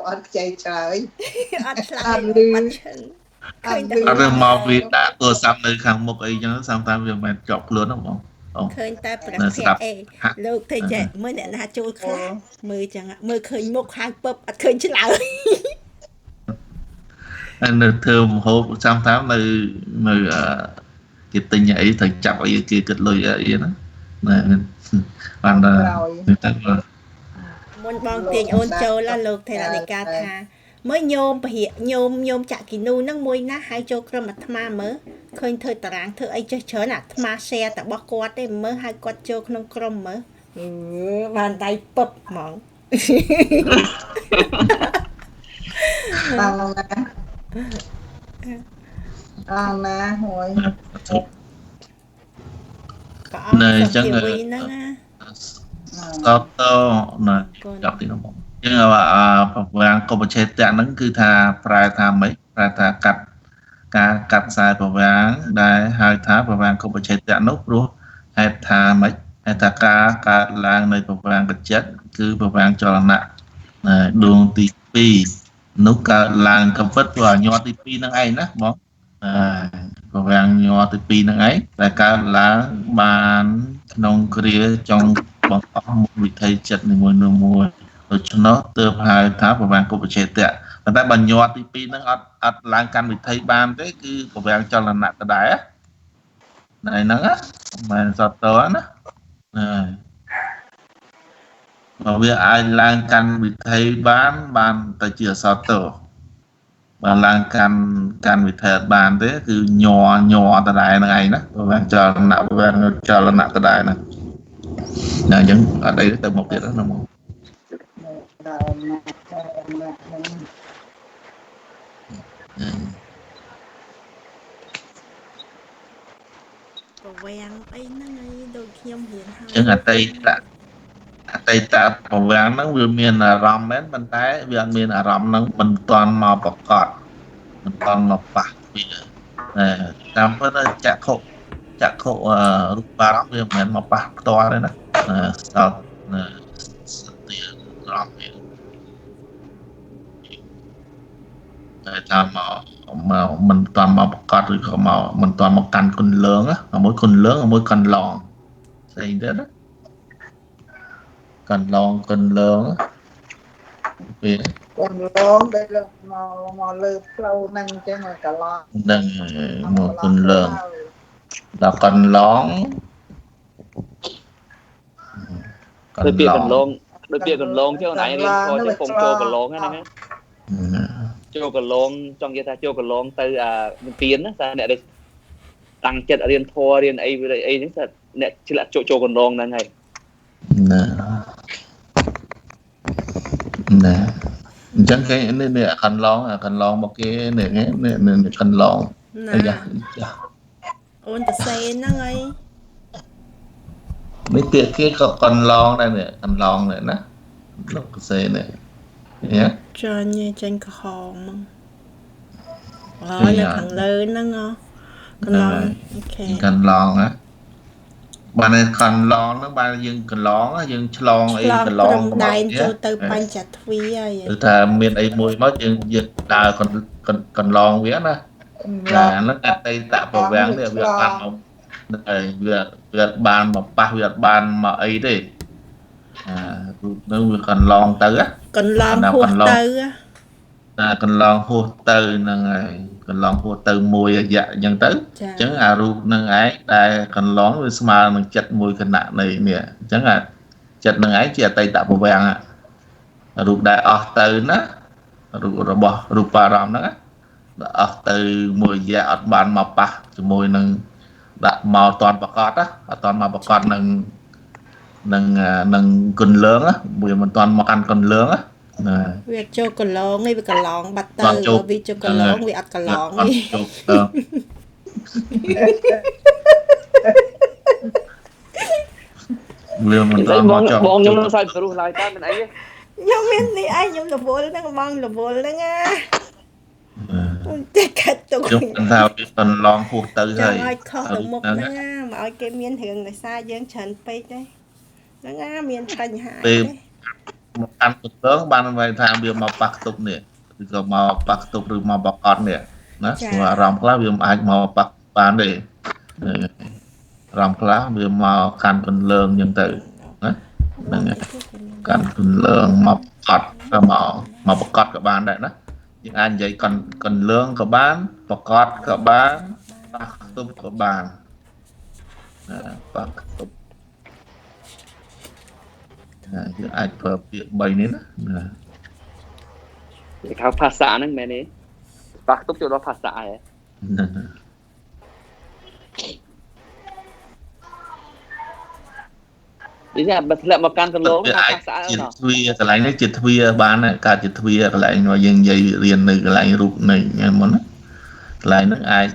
អត់ខ្ចីឆ្លើយ អត់ឆ្លើយបាត់ឈឹងឃើញតែ អត់មកវាដាក់ទូរស័ព្ទនៅខាងមុខអីចឹងសំថាវាមិនជាប់ខ្លួនហ្នឹងបង ឃើញតែប្រភេទអេលោកទេចេះមើលអ្នកណាចូលខ្លះមើលចឹងមើលឃើញមុខខាងពឹបអត់ឃើញឆ្លើយ នៅធ្វើមហូបសំថានៅគេទិញអីត្រូវចាប់អីគេគិតលុយអីណាបានតែ មុនបងទាញអូនចូលលោកថេរានិកាថាមើលញោមពហិញោមចាក់គីនូហ្នឹងមួយណាហើយចូលក្រុមអាត្មាមើលឃើញធ្វើតារាងធ្វើអីចេះច្រើនអាត្មា share តែរបស់គាត់ទេមើលហើយគាត់ចូលក្នុងក្រុមមើលបានដៃពឹបហ្មង ណាហួយ ណែអញ្ចឹងតណាចាប់ទីនោះមកអញ្ចឹងប្រវាំងកុបច្ឆេតៈហ្នឹងគឺថាប្រែថាម៉េចប្រែថាកាត់ខ្សែប្រវាំងដែលហៅថាប្រវាំងកុបច្ឆេតៈនោះព្រោះហេតុថាម៉េចហេតុថាការកើតឡើងនៃប្រវាំងកចិត្តគឺប្រវាំងចលនៈដួងទី2នោះកើតឡើងកំពិតព្រោះញ័រទី2ហ្នឹងឯងណាបងប្រវាំងញ័រទី2ហ្នឹងឯងដែលកើតឡើងបានក្នុងគ្រាចុងបង្អស់វិធីចិត្តនីមួយៗដូច្នោះទើបហៅថាប្រវាំងកុបច្ឆេតៈប៉ុន្តែបើញ័រទី2ហ្នឹងអត់ឡើងកម្មវិធីបានទេគឺប្រវាំងចលនៈដដែលហ្នឹងមិនសតតណាបើវាអាចឡើងកម្មវិធីបានតែជាសតតបើឡើងកម្មវិធីបានទេគឺញ័រដដែលហ្នឹងឯងណាប្រវាំងចលនៈដដែលណាអញ្ចឹងអត់អីទៅមកទៀតណាមក ប្រវាំងអីហ្នឹងឯងដូចខ្ញុំរៀនហើយ ចឹងអតីតប្រវាំងហ្នឹងវាមានអារម្មណ៍មែនប៉ុន្តែវាអត់មានអារម្មណ៍ហ្នឹងមិនតាន់មកប្រកបមិនតាន់មកប៉ះវា តាមពិតចក្ខុរូបអារម្មណ៍វាមិនមែនមកប៉ះផ្ទាល់ទេណាស្ទប់សតិអារម្មណ៍វាតែតាមមកមិនតាន់មកប្រកាសឬក៏មកមិនតាន់មកកាន់គុណលឿងមួយគុណលឿងមួយកន្លងស្អីទៀតណាកន្លងវាកន្លងដែលមកលើផ្លូវហ្នឹងអញ្ចឹងកន្លងហ្នឹងមកគុណលឿងដល់កន្លងដូចពាក្យកន្លងចឹងណៃរៀនខចឹងពងចូលកន្លងហ្នឹងណាចូលកន្លងចង់និយាយថាចូលកន្លងទៅមានទៀនណាតែអ្នកដែលតាំងចិត្តរៀនធម៌រៀនអីហ្នឹងតែអ្នកឆ្លាក់ចូលកន្លងហ្នឹងហើយណាអញ្ចឹងគេនេះកន្លងមកគេនេះកន្លងអាយ៉ាអូនតសេហ្នឹងហើយនេះពាក្យគេក៏កន្លងដែរនេះកន្លងនេះណាលោកកសេនេះចាញ់ចេញក្រហមហ្នឹងនៅខាងលើហ្នឹងកន្លងអូខេកន្លងណាបានកន្លងហ្នឹងបានយើងកន្លងយើងឆ្លងអីកន្លងដែនចូលទៅបញ្ចទ្វីហើយគឺថាមានអីមួយមកយើងដើរកន្លងវាណាហ្នឹងអតីតប្រវាំងនេះវាបានមកវាបានមកប៉ះវាបានមកអីទេនឹងវាកន្លងទៅកន្លងហួសទៅកន្លងហួសទៅហ្នឹងហើយកន្លងហួសទៅមួយរយៈអញ្ចឹងទៅអញ្ចឹងអារូបនឹងឯងដែលកន្លងវាស្មើនឹងចិត្តមួយគណៈនៃនេះអញ្ចឹងអាចិត្តនឹងឯងជាអតីតប្រវាំងរូបដែលអស់ទៅណារូបរបស់រូបអារម្មណ៍ហ្នឹងអស់ទៅមួយរយៈអត់បានមកប៉ះជាមួយនឹងដាក់មកតន់ប្រកាសអត់តន់មកប្រកាសនឹងគុណលឿងវាមិនតន់មកកាន់គុណលឿងវាចូលកន្លងនេះវាកន្លងបាត់ទៅវាចូលកន្លងវាអត់កន្លងនេះវាមិនតន់មកចុះបងខ្ញុំនឹងសាច់ព្រោះឡើយតើមិនអីទេខ្ញុំមាននេះឯងខ្ញុំរវល់ហ្នឹងបងរវល់ហ្នឹងតែកាត់ទុកខ្ញុំថាវាកន្លងហួសទៅហើយឲ្យខុសទៅមុខហ្នឹងមកឲ្យគេមានរឿងដោយសារយើងច្រើនពេកទេហ្នឹងមានបញ្ហាទេមកកាន់កន្លងបានន័យថាវាមកប៉ះទប់នេះឬក៏មកប៉ះទប់ឬមកបកតនេះណាព្រោះអារម្មណ៍ខ្លះវាមិនអាចមកប៉ះបានទេអារម្មណ៍ខ្លះវាមកកាន់កន្លងអញ្ចឹងទៅណាហ្នឹងកាន់កន្លងមកកត់ក៏មកបកតក៏បានដែរណាយើងអាចនិយាយកន្លងក៏បានបកតក៏បានប៉ះទប់ក៏បានប៉ះទប់យើងអាចប្រើពាក្យ3នេះណាគេហៅភាសាហ្នឹងមែនទេប៉ះទប់ចូលដល់ភាសាហ៎នេះតែបើធ្លាក់មកកាន់កន្លងថាភាសាជាទ្វាកន្លែងនេះជាទ្វាបានកើតជាទ្វាកន្លែងមកយើងនិយាយរៀននៅកន្លែងរូបនៃមុនណាកន្លែងហ្នឹងអាច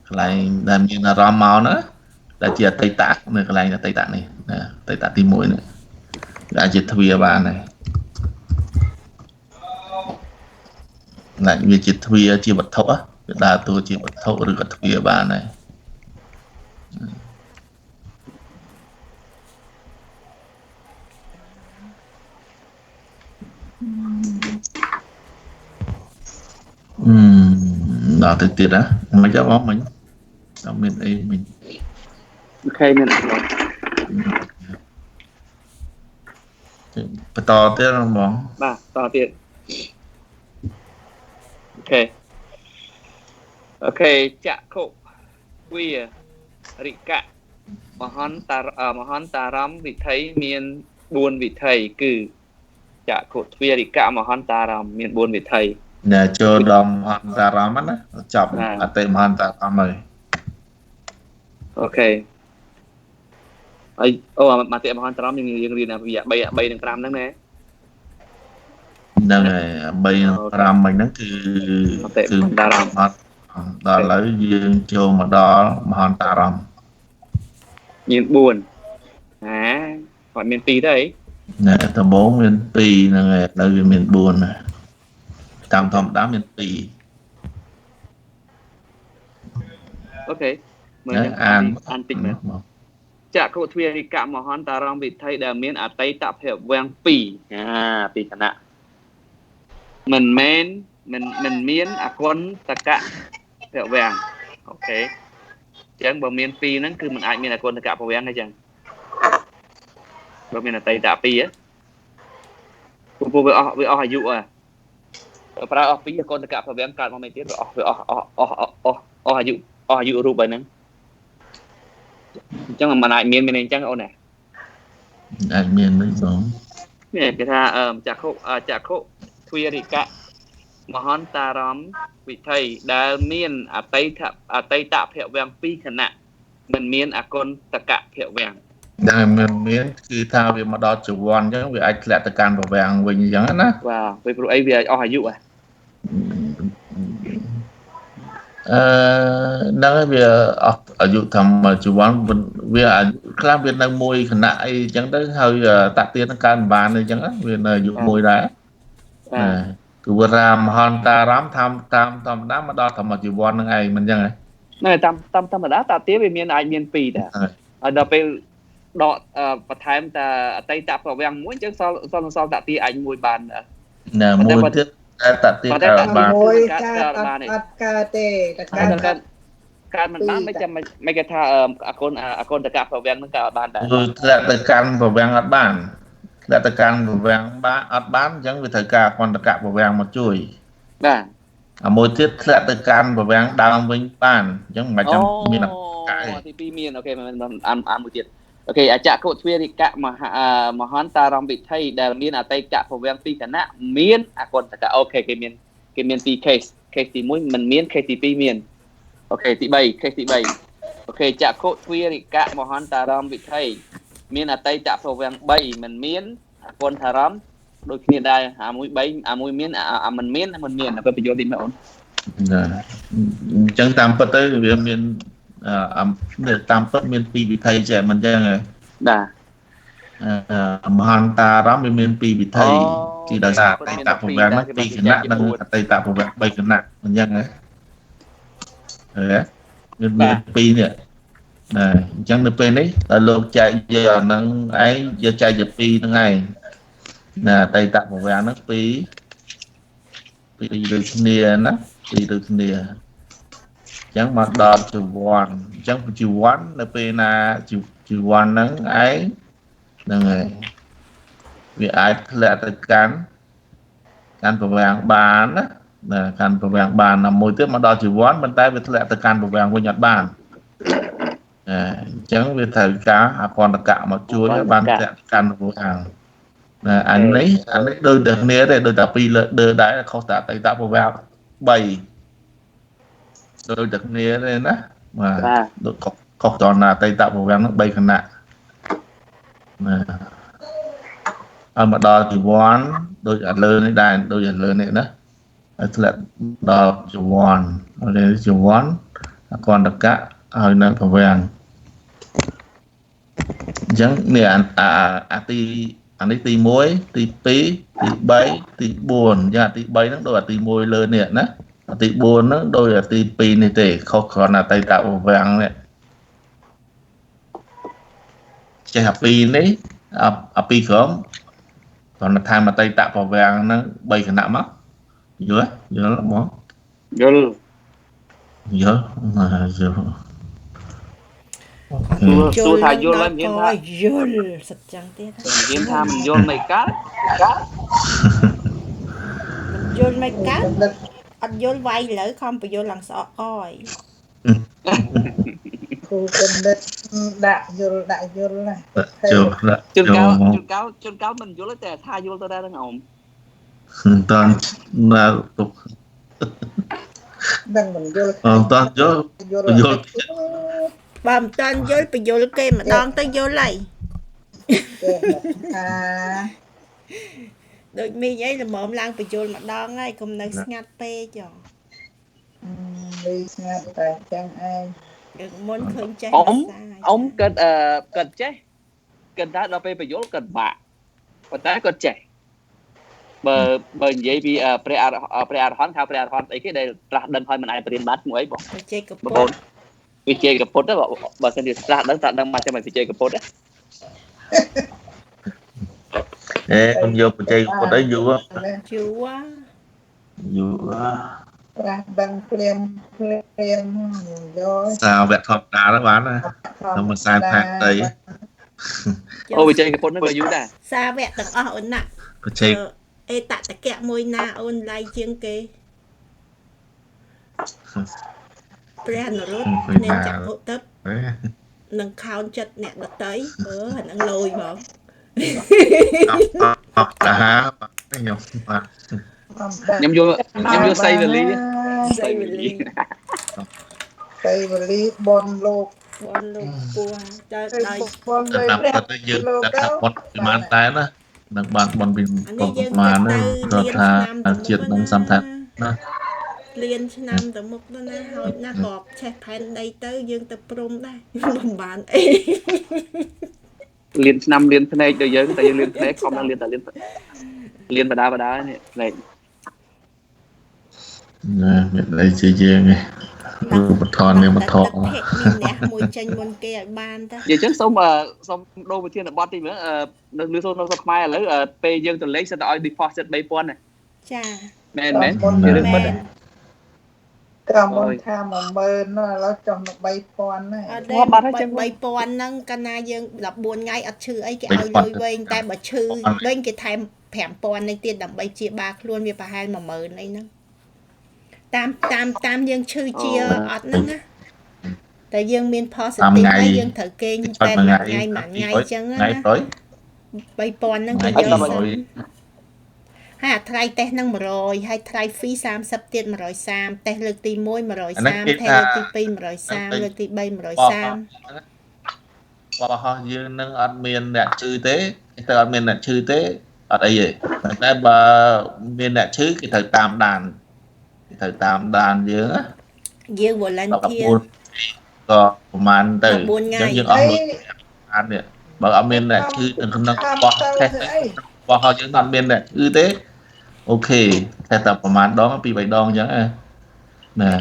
កន្លែងដែលមានអារម្មណ៍មកណាដែលជាអតីតនៅកន្លែងអតីតនេះណាអតីតទី1នេះដែលជាទ្វាបានហើយណាវាជាទ្វាជាវត្ថុវាដើរតួជាវត្ថុឬក៏ទ្វាបានហើយដល់ទៅទៀតមិនចាំបងមិញអត់មានអីមិញអូខេមានអត់បន្តទៀតបងបាទបន្តទៀតអូខេចក្ខុវារិកៈមហន្តតារម្មណ៍វិថីមាន4វិថីគឺចក្ខុទ្វារិកៈមហន្តតារម្មណ៍មាន4វិថីណែចូលដល់មហន្តតារម្មណ៍ណាចាប់អតិមហន្តតារម្មណ៍ហើយអូខេហើយអូមតិមហន្តតារម្មណ៍យើងរៀនរយៈ3និង5ហ្នឹងណាហ្នឹងហើយ3និង5មិញហ្នឹងគឺតារម្មណ៍ដល់ឥឡូវយើងចូលមកដល់មហន្តតារម្មណ៍មាន4គាត់មាន2ទេណែដំបូងមាន2ហ្នឹងហើយឥឡូវវាមាន4ណាតាមធម្មតាមាន2 អូខេមើលចឹងអានតិចមើលចក្ខុទ្វារិកមហន្តរមវិថីដែលមានអតីតភវាំង2ពីគណៈមិនមានអគុណតកៈភវាំងអូខេចឹងបើមាន2ហ្នឹងគឺมันអាចមានអគុណតកៈភវាំងទេចឹងបើមានអតីត2ពូវាអស់អាយុប្រើអស់2អគុណតកៈភវាំងកើតមកមិនទៀតវាអស់អាយុរូបហ្នឹងអញ្ចឹងมันអាចមានអញ្ចឹងអូនណាអាចមានមិនបងនេះគេថាចក្ខុទ្វារិកៈមហន្តរមវិថីដែលមានអតីតភវាំង2ខណៈមិនមានអគុណតកៈភវាំងដែលមិនមានគឺថាវាមកដល់ជីវ័នអញ្ចឹងវាអាចធ្លាក់ទៅកាន់ភវាំងវិញអញ្ចឹងណាបាទពេលព្រោះអីវាអស់អាយុហ្នឹងវាអស់អាយុធម្មជីវ័នវាអាយុខ្លះវានៅមួយគណៈអីអញ្ចឹងទៅហើយតាក់ទាននឹងកើតបានអញ្ចឹងវានៅអាយុមួយដែរគឺវារាមហន្តរមតាមធម្មតាមកដល់ធម្មជីវ័នហ្នឹងឯងមិនអញ្ចឹងហ៎តាមធម្មតាតាទាវាមានអាចមាន2ដែរហើយដល់ពេលដកបន្ថែមតែអតីតភវាំងមួយអញ្ចឹងសល់តាទាអាចមួយបានណាមួយទៀតតាទាកើតបានមួយកើតអត់កើតទេតែកើតមិនបានមិនគេថាអគុណតកៈភវាំងនឹងកើតបានដែរគឺធ្លាក់ទៅកាន់ភវាំងអត់បានធ្លាក់ទៅកាន់ភវាំងអត់បានអញ្ចឹងវាត្រូវការអគុណតកៈភវាំងមកជួយបាទមួយទៀតធ្លាក់ទៅកាន់ភវាំងដើមវិញបានអញ្ចឹងមិនចាំមានអកទី2មានអូខេមិនអានមួយទៀតអូខេអចក្ខុទ្វារិកៈមហន្តរមវិថីដែលមានអតីតភវាំង2គណៈមានអគុណតកៈអូខេគេមាន2 case ទី1មិនមាន case ទី2មានអូខេទី3 case ទី3អូខេចក្ខុទ្វារិកៈមហន្តរមវិថីមានអតីតភវាំង3មិនមានអគុណធរមដូចគ្នាដែរអាមួយ3អាមួយមានអាមិនមានទៅបញ្យល់ទីមើលអូនអញ្ចឹងតាមពិតទៅវាមានតាមពិតមាន2វិធីចេះមិនអញ្ចឹងបាទមហន្តរមវាមាន2វិធីគឺដោយសារអតីតភវាំងហ្នឹង2គណៈនិងអតីតភវាំង3គណៈអញ្ចឹងហ៎មាន2នេះអញ្ចឹងនៅពេលនេះដល់លោកចែកយកអាហ្នឹងឯងយកចែកជា2ហ្នឹងឯងណាអតីតភវាំងហ្នឹង2ដូចគ្នាណា2ដូចគ្នាអញ្ចឹងមកដល់ជីវ័នអញ្ចឹងជីវ័ននៅពេលណាជីវ័នហ្នឹងឯងហ្នឹងហើយវាអាចធ្លាក់ទៅកាន់ភវាំងបានណាកាន់ភវាំងបានមួយទៀតមកដល់ជីវ័នប៉ុន្តែវាធ្លាក់ទៅកាន់ភវាំងវិញអត់បានអញ្ចឹងវាត្រូវការអគុណតកៈមកជួយឲ្យបានធ្លាក់ទៅកាន់ភវាំងអានេះដូចតែគ្នាទេដូចតែ2លើដើដែរខុសតែអតីតភវាំង3ដូចតែគ្នាទេណាបាទដូចខុសតណាអតីតភវាំងហ្នឹង3គណៈឲ្យមកដល់ជីវ័នដូចឥឡូវនេះដែរដូចឥឡូវនេះណាឲ្យធ្លាក់ដល់ជីវ័នអគុណតកៈឲ្យនៅភវាំងអញ្ចឹងនេះអានេះទី1ទី2ទី3ទី4យ៉ាងទី3ហ្នឹងដូចអាទី1លើនេះណាទី4ហ្នឹងដូចអាទី2នេះទេខុសគ្រាន់តែអតីតភវាំងនេះចេះអា2នេះអា2ក្រុមគ្រាន់តែថាអតីតភវាំងហ្នឹង3គណៈមកយល់មកយល់សួរថាយល់ហើយមានថាយល់សិតចឹងទៀតមានថាមិនយល់មិនកើតមិនយល់មិនកើតអត់យល់វាយលើខំបញ្យល់ឡើងស្អកកយគូបណ្ឌិតដាក់យល់ណាជួនកាលមិនយល់តែថាយល់ទៅដែរហ្នឹងអ៊ំតាន់ណាទុកដឹងមិនយល់តាន់យល់បើមិនតាន់យល់បញ្យល់គេម្ដងទៅយល់ហើយដូចមីងអីល្មមឡើងបញ្យល់ម្ដងហើយកុំនៅស្ងាត់ពេកចុះស្ងាត់តែចឹងឯងមុនឃើញចេះអ៊ំគាត់ចេះគាត់ថាដល់ពេលបញ្យល់គាត់បាក់ប៉ុន្តែគាត់ចេះបើនិយាយពីព្រះអរហន្តថាព្រះអរហន្តអីគេដែលត្រាស់ដឹងហើយមិនអាចបរៀនបានឈ្មោះអីបងចេះកពត វិជ័យកពុតបើសិនជាស្ដាប់ដឹងថាដឹងមកចាំវិជ័យកពុត ខ្ញុំយកបច្ចេកពុតអីយូរ ជឿ យូរ ប្រាស់ដឹងព្រាមយក សាវៈធម្មតាហ្នឹងបានណាខ្ញុំមិនសែនផាកដី អូវិជ័យកពុតហ្នឹងក៏យូរដែរ សាវៈទាំងអស់អូនណា បច្ចេក អេតតកៈមួយណាអូនឡាយជាងគេព្រះនរោត្តនាងចក្ខុទឹកនឹងខោនចិត្តអ្នកដតីអាហ្នឹងលយហ្មង អបតាខ្ញុំបាទ ខ្ញុំយកសៃវលី សៃវលី សៃវលីបនលោក បងលោកពួរដល់ដល់ បន តែ លើ តាមទៅយើងតែបត់ពីបានតែណានឹងបានបនពីប្រមាណណាគាត់ថាជាតិនឹងសំថាណា លៀនឆ្នាំទៅមុខទៅណាហើយណាក៏ឆេះផែនដីទៅយើងទៅព្រមដែរមិនបានអី លៀនឆ្នាំលៀនភ្នែកដល់យើងតែយើងលៀនភ្នែកខំដល់លៀនតែលៀនបដានេះភ្នែក ណាមានអីជាយើងឯងបថននេះបថន មានអ្នកមួយចេញមុនគេឲ្យបានតា និយាយចឹងសូមដូរវិធានបទតិចមើលនៅលើសូននៅខ្មែរឥឡូវពេលយើងទៅលេខសិតឲ្យ deposit 3000 ចា មែននិយាយរឿងពិត កាមុនថា10000នោះឥឡូវចង់ទៅ3000ណា អត់ទេបាត់ហើយចឹង3000ហ្នឹងកាលណាយើង14ថ្ងៃអត់ឈឺអីគេឲ្យលុយវិញតែបើឈឺវិញគេថែម5000នេះទៀតដើម្បីជាបាខ្លួនវាប្រហែល10000អីហ្នឹងតាមយើងឈឺជាអត់ហ្នឹងណាតែយើងមាន positive ហើយយើងត្រូវគេងតែមួយថ្ងៃចឹងណា 3000ហ្នឹងគេយកសិនហើយអាថ្លៃតេស្តហ្នឹង100ហើយថ្លៃ fee 30ទៀត130តេស្តលើកទី1 130តេស្តលើកទី2 130លើកទី3 130 បោះយើងនឹងអត់មានអ្នកឈឺទេទៅអត់មានអ្នកឈឺទេអត់អីទេតែបើមានអ្នកឈឺគេត្រូវតាមដានយើង volunteer ក៏ប្រហែលទៅយើងអស់លុយអាននេះបើអត់មានអ្នកឈឺក្នុងបោះតេស្តបោះយើងអត់មានអ្នកឈឺទេអូខេតែប្រហែលដង2 3ដងអញ្ចឹងណា